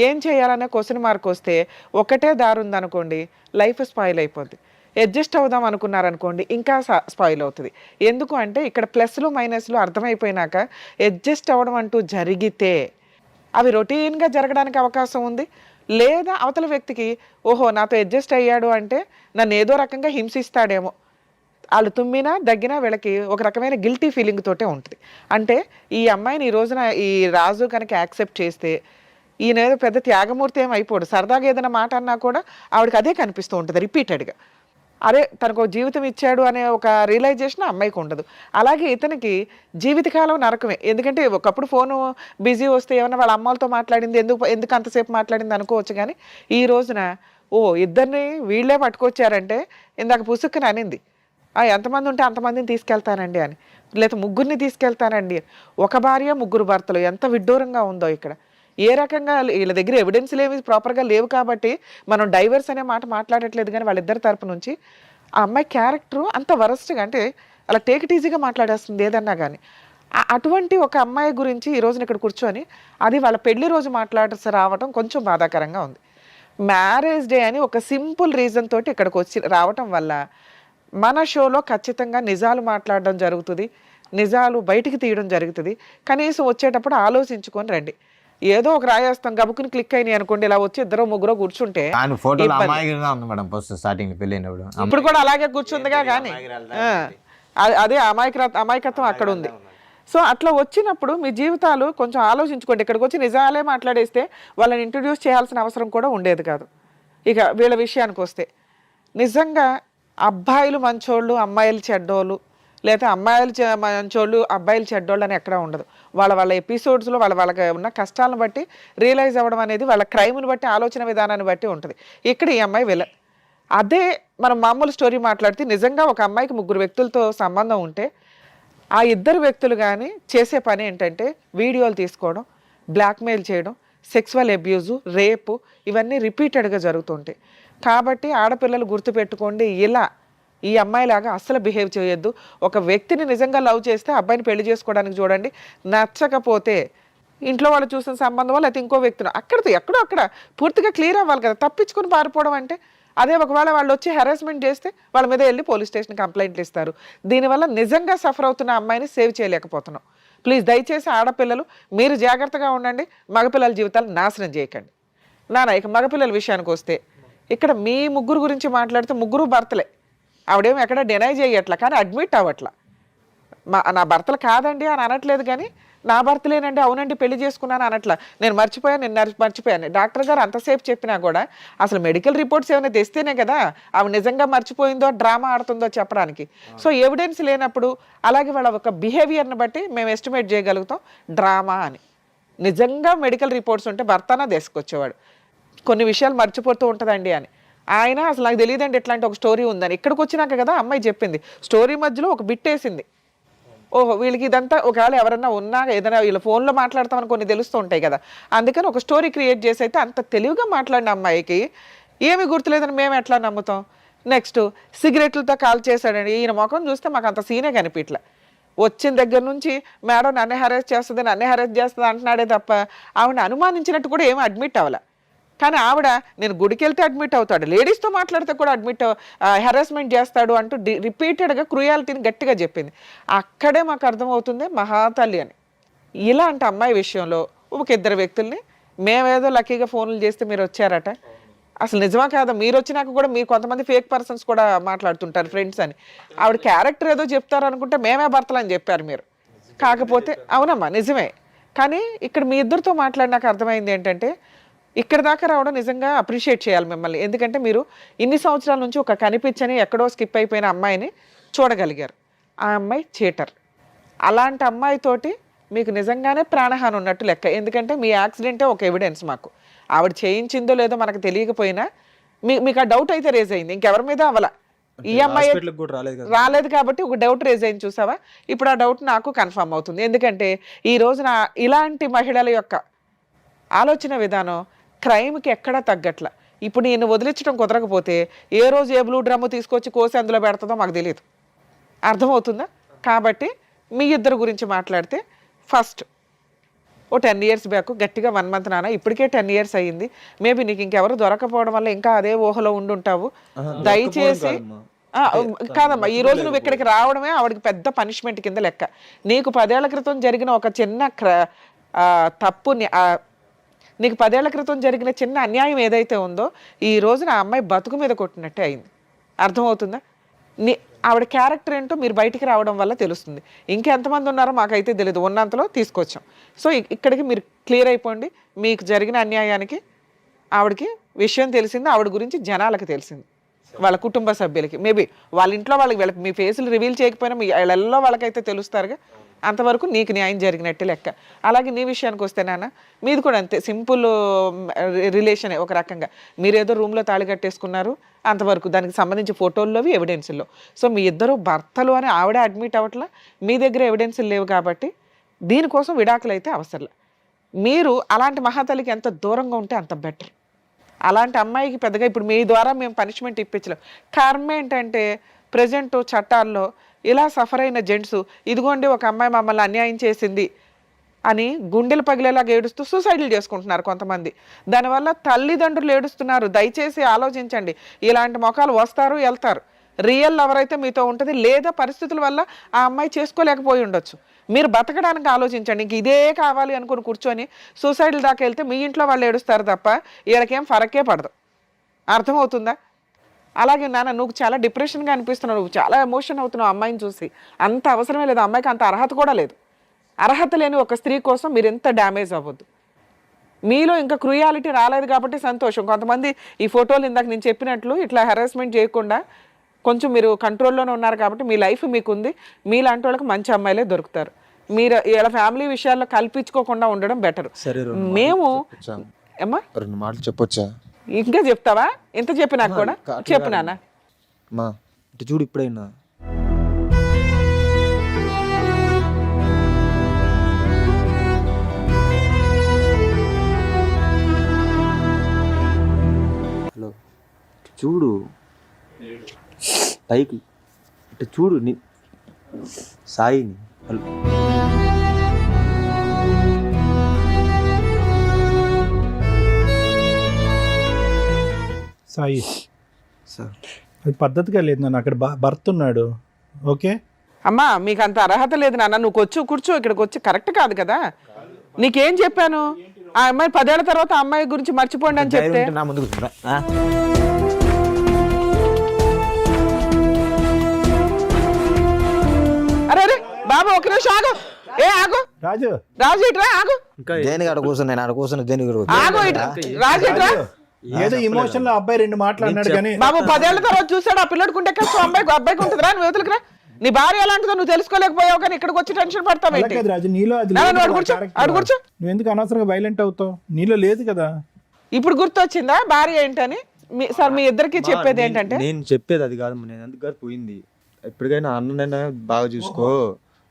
ఏం చేయాలనే క్వశ్చన్ మార్క్ వస్తే ఒకటే దారి ఉందనుకోండి, లైఫ్ స్పాయిల్ అయిపోద్ది. అడ్జస్ట్ అవుదాం అనుకున్నారనుకోండి, ఇంకా స్పాయిల్ అవుతుంది. ఎందుకు అంటే ఇక్కడ ప్లస్లు మైనస్లు అర్థమైపోయినాక అడ్జస్ట్ అవ్వడం అంటూ జరిగితే అవి రొటీన్గా జరగడానికి అవకాశం ఉంది. లేదా అవతల వ్యక్తికి ఓహో నాతో అడ్జస్ట్ అయ్యాడు అంటే నన్ను ఏదో రకంగా హింసిస్తాడేమో, వాళ్ళు తుమ్మినా దగ్గినా వీళ్ళకి ఒక రకమైన గిల్టీ ఫీలింగ్ తోటే ఉంటుంది. అంటే ఈ అమ్మాయిని ఈ రోజున ఈ రాజు కనుక యాక్సెప్ట్ చేస్తే ఈయన ఏదో పెద్ద త్యాగమూర్తి ఏమి అయిపోడు. సరదాగా ఏదైనా మాట అన్నా కూడా ఆవిడకి అదే కనిపిస్తూ ఉంటుంది రిపీటెడ్గా. అరే తనకు జీవితం ఇచ్చాడు అనే ఒక రియలైజేషన్ అమ్మాయికి ఉండదు. అలాగే ఇతనికి జీవితకాలం నరకమే. ఎందుకంటే ఒకప్పుడు ఫోను బిజీ వస్తే ఏమన్నా వాళ్ళ అమ్మలతో మాట్లాడింది, ఎందుకు అంతసేపు మాట్లాడింది అనుకోవచ్చు. కానీ ఈ రోజున ఇద్దరిని వీళ్ళే పట్టుకొచ్చారంటే ఇందాక పుసుక్కుని అనింది, ఎంతమంది ఉంటే అంతమందిని తీసుకెళ్తానండి అని, లేదా ముగ్గురిని తీసుకెళ్తానండి అని. ఒక భార్య ముగ్గురు భర్తలు, ఎంత విడ్డూరంగా ఉందో ఇక్కడ. ఏ రకంగా వీళ్ళ దగ్గర ఎవిడెన్స్లు ఏమి ప్రాపర్గా లేవు కాబట్టి మనం డైవర్స్ అనే మాట మాట్లాడట్లేదు. కానీ వాళ్ళిద్దరి తరపు నుంచి ఆ అమ్మాయి క్యారెక్టరు అంత వరస్ట్గా, అంటే అలా టేక్ ఇట్ ఈజీగా మాట్లాడేస్తుంది ఏదన్నా కానీ. అటువంటి ఒక అమ్మాయి గురించి ఈ రోజున ఇక్కడ కూర్చొని అది వాళ్ళ పెళ్లి రోజు మాట్లాడాల్సి రావడం కొంచెం బాధాకరంగా ఉంది. మ్యారేజ్ డే అని ఒక సింపుల్ రీజన్ తోటి ఇక్కడికి వచ్చి రావటం వల్ల మన షోలో ఖచ్చితంగా నిజాలు మాట్లాడడం జరుగుతుంది, నిజాలు బయటికి తీయడం జరుగుతుంది. కనీసం వచ్చేటప్పుడు ఆలోచించుకొని రండి. ఏదో ఒక రాయేస్తాం గబుకుని క్లిక్ అయినాయి అనుకోండి, ఇలా వచ్చి ఇద్దరు ముగ్గురు కూర్చుంటే ఇప్పుడు కూడా అలాగే కూర్చుందిగా. కానీ అదే అమాయకత్వం అక్కడ ఉంది. సో అట్లా వచ్చినప్పుడు మీ జీవితాలు కొంచెం ఆలోచించుకోండి. ఇక్కడికి వచ్చి నిజాలే మాట్లాడేస్తే వాళ్ళని ఇంట్రడ్యూస్ చేయాల్సిన అవసరం కూడా ఉండేది కాదు. ఇక వీళ్ళ విషయానికి వస్తే నిజంగా అబ్బాయిలు మంచోళ్ళు, అమ్మాయిలు చెడ్డోళ్ళు, లేదా అమ్మాయిలు మంచోళ్ళు, అబ్బాయిలు చెడ్డోళ్ళు అని ఎక్కడా ఉండదు. వాళ్ళ ఎపిసోడ్స్లో వాళ్ళకి ఉన్న కష్టాలను బట్టి రియలైజ్ అవ్వడం అనేది వాళ్ళ క్రైమ్ని బట్టి, ఆలోచన విధానాన్ని బట్టి ఉంటుంది. ఇక్కడ ఈ అమ్మాయి విలన్. అదే మనం మామూలు స్టోరీ మాట్లాడితే నిజంగా ఒక అమ్మాయికి ముగ్గురు వ్యక్తులతో సంబంధం ఉంటే ఆ ఇద్దరు వ్యక్తులు కానీ చేసే పని ఏంటంటే వీడియోలు తీసుకోవడం, బ్లాక్మెయిల్ చేయడం, సెక్సువల్ అబ్యూజు, రేపు, ఇవన్నీ రిపీటెడ్గా జరుగుతుంటాయి. కాబట్టి ఆడపిల్లలు గుర్తుపెట్టుకోండి, ఇలా ఈ అమ్మాయిలాగా అస్సలు బిహేవ్ చేయొద్దు. ఒక వ్యక్తిని నిజంగా లవ్ చేస్తే అబ్బాయిని పెళ్లి చేసుకోవడానికి చూడండి. నచ్చకపోతే ఇంట్లో వాళ్ళు చూసిన సంబంధం వల్ల అయితే ఇంకో వ్యక్తిని ఎక్కడో అక్కడ పూర్తిగా క్లియర్ అవ్వాలి కదా. తప్పించుకొని పారిపోవడం అంటే అదే ఒకవేళ వాళ్ళు వచ్చి హెరాస్మెంట్ చేస్తే వాళ్ళ మీద వెళ్ళి పోలీస్ స్టేషన్ కంప్లైంట్లు ఇస్తారు. దీనివల్ల నిజంగా సఫర్ అవుతున్న అమ్మాయిని సేవ్ చేయలేకపోతున్నాం. ప్లీజ్ దయచేసి ఆడపిల్లలు మీరు జాగ్రత్తగా ఉండండి, మగపిల్లల జీవితాలు నాశనం చేయకండి. ఇక మగపిల్లల విషయానికి వస్తే ఇక్కడ మీ ముగ్గురు గురించి మాట్లాడితే ముగ్గురు భర్తలే. ఆవిడేమో ఎక్కడ డినై చేయట్లా, కానీ అడ్మిట్ అవ్వట్లా. నా భర్తలు కాదండి అని అనట్లేదు, కానీ నా భర్తలేనండి, అవునండి పెళ్లి చేసుకున్నాను అనట్లా. నేను మర్చిపోయాను. డాక్టర్ గారు అంతసేపు చెప్పినా కూడా అసలు మెడికల్ రిపోర్ట్స్ ఏమైనా తెస్తేనే కదా ఆవిడ నిజంగా మర్చిపోయిందో డ్రామా ఆడుతుందో చెప్పడానికి. సో ఎవిడెన్స్ లేనప్పుడు అలాగే వాళ్ళ ఒక బిహేవియర్ని బట్టి మేము ఎస్టిమేట్ చేయగలుగుతాం డ్రామా అని. నిజంగా మెడికల్ రిపోర్ట్స్ ఉంటే భర్తనా తీసుకొచ్చేవాడు. కొన్ని విషయాలు మర్చిపోతూ ఉంటుందండి అని. ఆయన అసలు నాకు తెలియదండి ఇట్లాంటి ఒక స్టోరీ ఉందని. ఇక్కడికి వచ్చినాక కదా అమ్మాయి చెప్పింది. స్టోరీ మధ్యలో ఒక బిట్ వేసింది. ఓహో వీళ్ళకి ఇదంతా ఒకవేళ ఎవరన్నా ఉన్నా ఏదైనా వీళ్ళ ఫోన్లో మాట్లాడతామని కొన్ని తెలుస్తూ ఉంటాయి కదా, అందుకని ఒక స్టోరీ క్రియేట్ చేసి అయితే అంత తెలివిగా మాట్లాడిన అమ్మాయికి ఏమి గుర్తులేదని మేము ఎట్లా నమ్ముతాం? నెక్స్ట్ సిగరెట్లతో కాల్ చేశాడండి. ఈయన ముఖం చూస్తే మాకు అంత సీనే కనిపించలే. వచ్చిన దగ్గర నుంచి మేడం నన్నే హెరాస్ చేస్తుంది అంటున్నాడే తప్ప ఆవిడ అనుమానించినట్టు కూడా ఏమీ అడ్మిట్ అవ్వలే. కానీ ఆవిడ నేను గుడికి వెళ్తే అడ్మిట్ అవుతాడు, లేడీస్తో మాట్లాడితే కూడా హెరాస్మెంట్ చేస్తాడు అంటూ రిపీటెడ్గా క్రూయాలిటీని గట్టిగా చెప్పింది. అక్కడే మాకు అర్థమవుతుంది మహాతల్లి అని. ఇలాంటి అమ్మాయి విషయంలో ఒక ఇద్దరు వ్యక్తుల్ని మేమేదో లక్కీగా ఫోన్లు చేస్తే మీరు వచ్చారట, అసలు నిజమా కాదా? మీరు వచ్చినాక కూడా మీరు కొంతమంది ఫేక్ పర్సన్స్ కూడా మాట్లాడుతుంటారు ఫ్రెండ్స్ అని. ఆవిడ క్యారెక్టర్ ఏదో చెప్తారు అనుకుంటే మేమే భర్తలు అని చెప్పారు మీరు. కాకపోతే అవునమ్మా నిజమే, కానీ ఇక్కడ మీ ఇద్దరితో మాట్లాడినాక అర్థమైంది ఏంటంటే ఇక్కడ దాకా రావడం నిజంగా అప్రిషియేట్ చేయాలి మిమ్మల్ని. ఎందుకంటే మీరు ఇన్ని సంవత్సరాల నుంచి ఒక కనిపించని ఎక్కడో స్కిప్ అయిపోయిన అమ్మాయిని చూడగలిగారు. ఆ అమ్మాయి చీటర్. అలాంటి అమ్మాయితోటి మీకు నిజంగానే ప్రాణహాని ఉన్నట్టు లెక్క. ఎందుకంటే మీ యాక్సిడెంటే ఒక ఎవిడెన్స్ మాకు. ఆవిడ చేయించిందో లేదో మనకు తెలియకపోయినా మీకు ఆ డౌట్ అయితే రేజ్ అయింది, ఇంకెవరి మీద అవ్వాల. ఈ అమ్మాయి హాస్పిటల్కి కూడా రాలేదు కదా. రాలేదు కాబట్టి ఒక డౌట్ రేజ్ అయింది చూసావా. ఇప్పుడు ఆ డౌట్ నాకు కన్ఫర్మ్ అవుతుంది. ఎందుకంటే ఈ రోజున ఇలాంటి మహిళల యొక్క ఆలోచన విధానం క్రైమ్కి ఎక్కడా తగ్గట్ల. ఇప్పుడు నేను వదిలించడం కుదరకపోతే ఏ రోజు ఏ బ్లూ డ్రమ్ము తీసుకొచ్చి కోసి అందులో పెడుతుందో మాకు తెలియదు. అర్థమవుతుందా? కాబట్టి మీ ఇద్దరు గురించి మాట్లాడితే ఫస్ట్ 10 years బ్యాక్ గట్టిగా 1 month నాన్న, ఇప్పటికే 10 years అయ్యింది. మేబీ నీకు ఇంకెవరు దొరకపోవడం వల్ల ఇంకా అదే ఊహలో ఉండుంటావు. దయచేసి కాదమ్మా, ఈ రోజు నువ్వు ఇక్కడికి రావడమే ఆవిడకి పెద్ద పనిష్మెంట్ కింద లెక్క. నీకు 10 ఏళ్ల క్రితం జరిగిన ఒక చిన్న తప్పుని, నీకు 10 ఏళ్ల క్రితం జరిగిన చిన్న అన్యాయం ఏదైతే ఉందో ఈ రోజున ఆ అమ్మాయి బతుకు మీద కొట్టినట్టే అయింది. అర్థమవుతుందా? ఆవిడ క్యారెక్టర్ ఏంటో మీరు బయటికి రావడం వల్ల తెలుస్తుంది. ఇంకెంతమంది ఉన్నారో మాకైతే తెలియదు, ఉన్నంతలో తీసుకొచ్చాం. సో ఇక్కడికి మీరు క్లియర్ అయిపోండి. మీకు జరిగిన అన్యాయానికి ఆవిడకి విషయం తెలిసింది, ఆవిడ గురించి జనాలకు తెలిసింది, వాళ్ళ కుటుంబ సభ్యులకి. మేబీ వాళ్ళ ఇంట్లో వాళ్ళకి మీ ఫేసులు రివీల్ చేయకపోయినా మీ వాళ్ళల్లో వాళ్ళకైతే తెలుస్తారుగా. అంతవరకు నీకు న్యాయం జరిగినట్టే లెక్క. అలాగే నీ విషయానికి వస్తే నాన్న, మీది కూడా అంతే, సింపుల్ రిలేషనే ఒక రకంగా. మీరేదో రూమ్లో తాళి కట్టేసుకున్నారు అంతవరకు, దానికి సంబంధించి ఫోటోల్లోవి ఎవిడెన్సుల్లో. సో మీ ఇద్దరు భర్తలు అని ఆవిడే అడ్మిట్ అవ్వట్లా, మీ దగ్గర ఎవిడెన్సులు లేవు కాబట్టి దీనికోసం విడాకులు అయితే అవసరం. మీరు అలాంటి మహాతల్లికి ఎంత దూరంగా ఉంటే అంత బెటర్. అలాంటి అమ్మాయికి పెద్దగా ఇప్పుడు మీ ద్వారా మేము పనిష్మెంట్ ఇప్పించలేం. కారణం ఏంటంటే ప్రజెంట్ చట్టాల్లో ఇలా సఫర్ అయిన జెంట్స్, ఇదిగోండి ఒక అమ్మాయి మమ్మల్ని అన్యాయం చేసింది అని గుండెలు పగిలేలాగా ఏడుస్తూ సూసైడ్లు చేసుకుంటున్నారు కొంతమంది. దానివల్ల తల్లిదండ్రులు ఏడుస్తున్నారు. దయచేసి ఆలోచించండి. ఇలాంటి మొఖాలు వస్తారు వెళ్తారు. రియల్ లవర్ అయితే మీతో ఉంటుంది, లేదా పరిస్థితుల వల్ల ఆ అమ్మాయి చేసుకోలేకపోయి ఉండొచ్చు. మీరు బతకడానికి ఆలోచించండి. ఇంక ఇదే కావాలి అనుకుని కూర్చొని సూసైడ్ల దాకా వెళ్తే మీ ఇంట్లో వాళ్ళు ఏడుస్తారు తప్ప వీళ్ళకేం ఫరకే పడదు. అర్థమవుతుందా? అలాగే నాన్న, నువ్వు చాలా డిప్రెషన్గా అనిపిస్తున్నావు, నువ్వు చాలా ఎమోషన్ అవుతున్నావు అమ్మాయిని చూసి. అంత అవసరమే లేదు, అమ్మాయికి అంత అర్హత కూడా లేదు. అర్హత లేని ఒక స్త్రీ కోసం మీరు ఎంత డ్యామేజ్ అవ్వద్దు. మీలో ఇంకా క్రూయాలిటీ రాలేదు కాబట్టి సంతోషం. కొంతమంది ఈ ఫోటోలు ఇందాక నేను చెప్పినట్లు ఇట్లా హెరాస్మెంట్ చేయకుండా కొంచెం మీరు కంట్రోల్లోనే ఉన్నారు కాబట్టి మీ లైఫ్ మీకుంది. మీలాంటి వాళ్ళకి మంచి అమ్మాయిలే దొరుకుతారు. మీరు ఇలా ఫ్యామిలీ విషయాల్లో కల్పించుకోకుండా ఉండడం బెటర్. మేము ఏమ్మా 2 మాటలు చెప్పొచ్చా? ఇంకా చెప్తావా? ఇంత చెప్పినా కూడా చెప్పు నాన్న. మా ఇటు చూడు, ఇప్పుడైనా హలో చూడు, పైకి ఇటు చూడు, సాయిని. హలో సాయి, సార్, అది పద్ధతిగా లేదు నాన్న. అక్కడ భర్త ఉన్నాడు. ఓకే అమ్మా, మీకు అంత అర్హత లేదు నాన్న. నువ్వు కూర్చో, ఇక్కడికి వచ్చి కరెక్ట్ కాదు కదా. నీకేం చెప్పాను? ఆ అమ్మాయి 10 ఏళ్ల తర్వాత ఆ అమ్మాయి గురించి మర్చిపోండి అని చెప్తే నా ముందు కూర్చుంటా. అరే అరే బాబు ఒక నిమిషం ఆగు. ఆగు రాజు, రాజు ఇట్రా, ఆగు. దేనికి ఆడ కూర్చున్నా, నేను ఆడ కూర్చున్నా, దేనికి ఆగు ఇట్రా, రాజు ఇట్రా. ఏదో ఇమోషన్ లో అబ్బాయి 2 మాట్లాడినాడు కానీ బాబు 10 ఏళ్ల తర్వాత చూసాడు ఆ పిల్లడికి ఉంటే అబ్బాయికి ఉంటుందిరా. నువ్వు యువతలకి రా. నీ భార్య ఎలాంటిదో నువ్వు తెలుసుకోలేకపోయావు కానీ ఇక్కడికి వచ్చి టెన్షన్ పడతావు. రాజు, నీలో అది కూర్చో. నువ్వు ఎందుకు అనవసరంగా వైలెంట్ అవుతావు? నీలో లేదు కదా. ఇప్పుడు గుర్తొచ్చిందా భార్య ఏంటని? సార్ మీ ఇద్దరికి చెప్పేది ఏంటంటే, నేను చెప్పేది అది కాదు. నేను అందుకు పోయింది. ఎప్పటికైనా అన్ననైనా బాగా చూసుకో,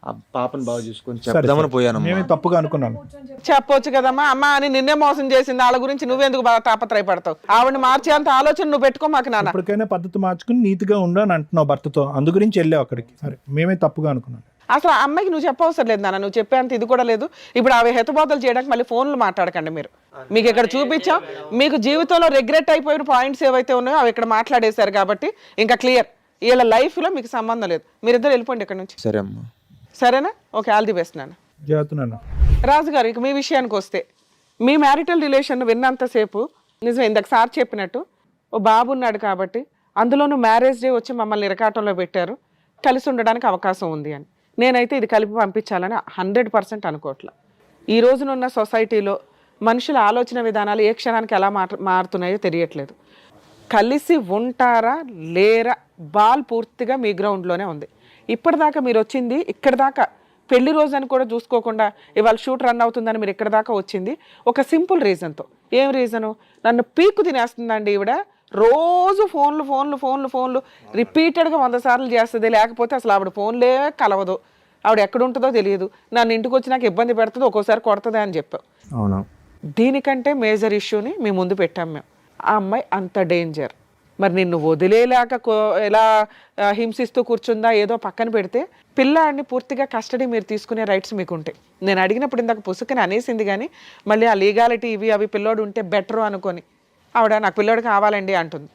ఆ పాపను బాగా చూసుకొని చెప్దామని పోయాను. మేమే తప్పుగా అనుకున్నాను. చెప్పొచ్చు కదమ్మా. అమ్మ అని నిన్నే మోసం చేసింది, వాళ్ళ గురించి నువ్వెందుకు బాగా తాపత్రయపడతావు? ఆవిడని మార్చే అంత ఆలోచన నువ్వు పెట్టుకో మాకు నాన్న. ఇప్పటికైనా పద్ధతి మార్చుకుని నీతిగా ఉండు అని అంటున్నావు భర్తతో, అందు గురించి వెళ్ళావు అక్కడికి. సరే, మేమే తప్పుగా అనుకున్నాను. అసలు ఆ అమ్మాయికి నువ్వు చెప్పవసరం లేదు నాన్న, నువ్వు చెప్పేంత ఇది కూడా లేదు. ఇప్పుడు అవి హెతబోతలు చేయడానికి మళ్ళీ ఫోన్లు మాట్లాడకండి మీరు. మీకు ఇక్కడ చూపించాం, మీకు జీవితంలో రిగ్రెట్ అయిపోయిన పాయింట్స్ ఏవైతే ఉన్నాయో అవి ఇక్కడ మాట్లాడేశారు కాబట్టి ఇంకా క్లియర్. వీళ్ళ లైఫ్లో మీకు సంబంధం లేదు. మీరిద్దరు వెళ్ళిపోండి ఇక్కడ నుంచి. సరే అమ్మా. సరేనా? ఓకే, ఆల్ ది బెస్ట్ నాన్న. చేస్తున్నాను. రాజుగారు, ఇక మీ విషయానికి వస్తే, మీ మ్యారిటల్ రిలేషన్ విన్నంతసేపు నిజం ఇందాక సార్ చెప్పినట్టు ఓ బాబు ఉన్నాడు కాబట్టి, అందులోనూ మ్యారేజ్ డే వచ్చి మమ్మల్ని ఇరకాటంలో పెట్టారు, కలిసి ఉండడానికి అవకాశం ఉంది అని. నేనైతే ఇది కలిపి పంపించాలని 100% అనుకోవట్లా. ఈ రోజునున్న సొసైటీలో మనుషుల ఆలోచన విధానాలు ఏ క్షణానికి ఎలా మారుతున్నాయో తెలియట్లేదు. కలిసి ఉంటారా లేరా బాల్ పూర్తిగా మీ గ్రౌండ్లోనే ఉంది. ఇప్పటిదాకా మీరు వచ్చింది ఇక్కడ దాకా పెళ్లి రోజు అని కూడా చూసుకోకుండా ఇవాళ షూట్ రన్ అవుతుందని మీరు ఇక్కడ దాకా వచ్చింది ఒక సింపుల్ రీజన్తో. ఏం రీజను? నన్ను పీక్కు తినేస్తుందండి ఈవిడ, రోజు ఫోన్లు రిపీటెడ్గా 100 సార్లు చేస్తుంది, లేకపోతే అసలు ఆవిడ ఫోన్లే కలవదు, ఆవిడ ఎక్కడ ఉంటుందో తెలియదు, నన్ను ఇంటికి వచ్చి నాకు ఇబ్బంది పెడుతుంది, ఒక్కోసారి కొడుతుంది అని చెప్పావు. అవును. దీనికంటే మేజర్ ఇష్యూని మీ ముందు పెట్టాం మేము. ఆ అమ్మాయి అంత డేంజర్, మరి నిన్ను వదిలేలాక ఎలా హింసిస్తూ కూర్చుందా ఏదో పక్కన పెడితే, పిల్లాడిని పూర్తిగా కస్టడీ మీరు తీసుకునే రైట్స్ మీకు ఉంటాయి. నేను అడిగినప్పుడు ఇందాక పుసుకని అనేసింది, కానీ మళ్ళీ ఆ లీగాలిటీ ఇవి అవి పిల్లోడు ఉంటే బెటరు అనుకొని ఆవిడ నాకు పిల్లోడు కావాలండి అంటుంది.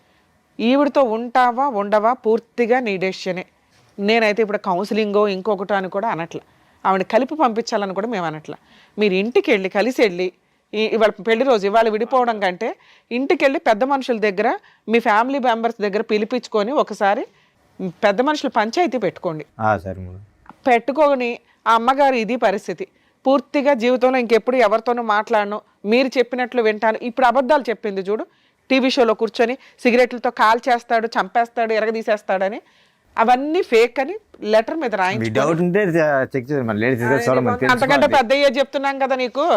ఈవిడతో ఉంటావా ఉండవా పూర్తిగా నీ డెసిషనే. నేనైతే ఇప్పుడు కౌన్సిలింగో ఇంకొకటో అని కూడా అనట్ల, ఆవిడ కలిపి పంపించాలని కూడా మేము అనట్ల. మీరు ఇంటికి వెళ్ళి కలిసి వెళ్ళి, ఇవాళ పెళ్లి రోజు ఇవాళ విడిపోవడం కంటే ఇంటికి వెళ్ళి పెద్ద మనుషుల దగ్గర మీ ఫ్యామిలీ మెంబర్స్ దగ్గర పిలిపించుకొని ఒకసారి పెద్ద మనుషులు పంచాయతీ పెట్టుకోండి. సరే మేడం. పెట్టుకొని ఆ అమ్మగారు ఇది పరిస్థితి, పూర్తిగా జీవితంలో ఇంకెప్పుడు ఎవరితోనూ మాట్లాడను, మీరు చెప్పినట్లు వింటాను. ఇప్పుడు అబద్ధాలు చెప్పింది చూడు, టీవీ షోలో కూర్చొని సిగరెట్లతో కాల్ చేస్తాడు, చంపేస్తాడు, ఎరగదీసేస్తాడని, అవన్నీ ఫేక్ అని లెటర్ మీద రాయించుకోండి. డౌట్ ఉంటే చెక్ చేయండి. అంతకంటే పెద్దయ్యే చెప్తున్నాం కదా నీకు.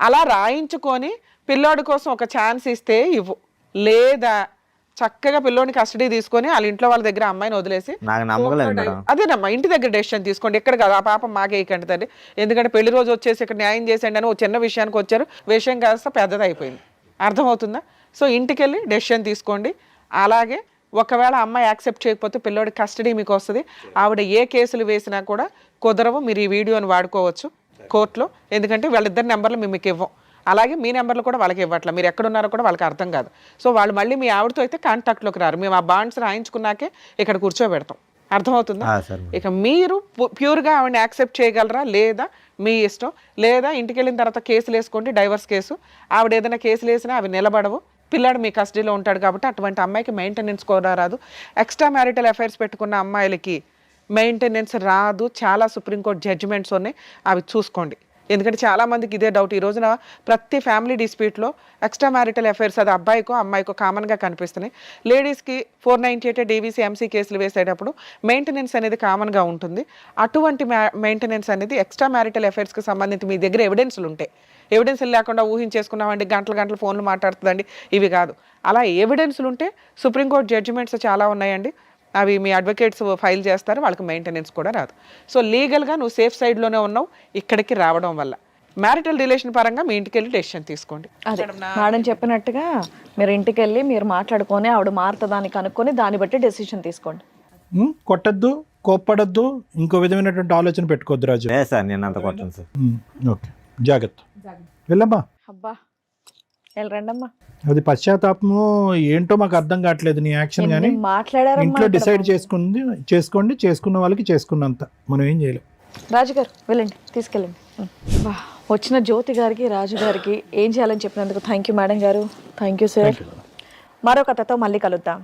అలా రాయించుకొని పిల్లోడి కోసం ఒక ఛాన్స్ ఇస్తే ఇవ్వు, లేదా చక్కగా పిల్లోని కస్టడీ తీసుకొని వాళ్ళ ఇంట్లో వాళ్ళ దగ్గర అమ్మాయిని వదిలేసి నాకు నమ్మకం లేదు మేడం. అదేనమ్మా ఇంటి దగ్గర డెసిషన్ తీసుకోండి. ఎక్కడ కాదు, ఆ పాపం మాకేయకండి తండ్రి, ఎందుకంటే పెళ్లి రోజు వచ్చేసి ఇక్కడ న్యాయం చేసేయండి అని ఓ చిన్న విషయానికి వచ్చారు, విషయం కాస్త పెద్దది అయిపోయింది. అర్థమవుతుందా? సో ఇంటికి వెళ్ళి డెసిషన్ తీసుకోండి. అలాగే ఒకవేళ అమ్మాయి యాక్సెప్ట్ చేయకపోతే పిల్లోడి కస్టడీ మీకు వస్తుంది. ఆవిడ ఏ కేసులు వేసినా కూడా కుదరవు, మీరు ఈ వీడియోని వాడుకోవచ్చు కోర్టులో, ఎందుకంటే వాళ్ళిద్దరి నెంబర్లు మేము మీకు ఇవ్వం, అలాగే మీ నెంబర్లు కూడా వాళ్ళకి ఇవ్వట్లే, మీరు ఎక్కడున్నారో కూడా వాళ్ళకి అర్థం కాదు. సో వాళ్ళు మళ్ళీ మీ ఆవిడతో అయితే కాంటాక్ట్లోకి రారు, మేము ఆ బాండ్స్ రాయించుకున్నాకే ఇక్కడ కూర్చోబెడతాం. అర్థమవుతుందా? ఇక మీరు ప్యూర్గా ఆవిడని యాక్సెప్ట్ చేయగలరా లేదా మీ ఇష్టం, లేదా ఇంటికి వెళ్ళిన తర్వాత కేసులు వేసుకోండి, డైవర్స్ కేసు. ఆవిడ ఏదైనా కేసులు వేసినా అవి నిలబడవు, పిల్లాడు మీ కస్టడీలో ఉంటాడు కాబట్టి అటువంటి అమ్మాయికి మెయింటెనెన్స్ కూడా రాదు. ఎక్స్ట్రా మ్యారిటల్ అఫైర్స్ పెట్టుకున్న అమ్మాయిలకి మెయింటెనెన్స్ రాదు. చాలా సుప్రీంకోర్టు జడ్జిమెంట్స్ ఉన్నాయి, అవి చూసుకోండి. ఎందుకంటే చాలామందికి ఇదే డౌట్. ఈ రోజున ప్రతి ఫ్యామిలీ డిస్ప్యూట్లో ఎక్స్ట్రా మ్యారిటల్ అఫైర్స్ అది అబ్బాయికో అమ్మాయికో కామన్గా కనిపిస్తున్నాయి. లేడీస్కి 498 డీవీసీ ఎంసీ కేసులు వేసేటప్పుడు మెయింటెనెన్స్ అనేది కామన్గా ఉంటుంది. అటువంటి మెయింటెనెన్స్ అనేది ఎక్స్ట్రా మ్యారిటల్ అఫైర్స్కి సంబంధించి మీ దగ్గర ఎవిడెన్స్లు ఉంటాయి. ఎవిడెన్స్లు లేకుండా ఊహించేసుకున్నామండి, గంటలు ఫోన్లు మాట్లాడుతుందండి, ఇవి కాదు. అలా ఎవిడెన్స్లు ఉంటే సుప్రీంకోర్టు జడ్జిమెంట్స్ చాలా ఉన్నాయండి, అవి మీ అడ్వకేట్స్ ఫైల్ చేస్తారు, వాళ్ళకి మెయింటెనెన్స్ కూడా రాదు. సో లీగల్గా నువ్వు సేఫ్ సైడ్లోనే ఉన్నావు ఇక్కడికి రావడం వల్ల. మ్యారిటల్ రిలేషన్ పరంగా మీ ఇంటికి వెళ్ళి డెసిషన్ తీసుకోండి. అదే మేడం చెప్పినట్టుగా మీరు ఇంటికి వెళ్ళి మీరు మాట్లాడుకొని ఆవిడ మారుతుందాన్ని కనుక్కొని దాన్ని బట్టి డెసిషన్ తీసుకోండి. కొట్టద్దు, కోప్పడద్దు, ఇంకో విధమైనటువంటి ఆలోచన పెట్టుకోవద్దు రాజు. లేదు సార్, నేను అంత కొట్టను సార్. ఓకే, జాగ్రత్త. వెళ్ళమ్మా. అబ్బా వెళ్ళరండమ్మా. అది పశ్చాత్తాపము ఏంటో మాకు అర్థం కావట్లేదు నీ యాక్షన్, కానీ మాట్లాడారు ఇంట్లో డిసైడ్ చేసుకోండి, చేసుకున్న వాళ్ళకి చేసుకున్నంత, మనం ఏం చేయలేం. రాజుగారు వెళ్ళండి, తీసుకెళ్ళండి. వచ్చిన జ్యోతి గారికి రాజు గారికి ఏం చేయాలని చెప్పినందుకు థ్యాంక్ యూ మేడం గారు, థ్యాంక్ యూ సార్. మరో కథతో మళ్ళీ కలుద్దాం.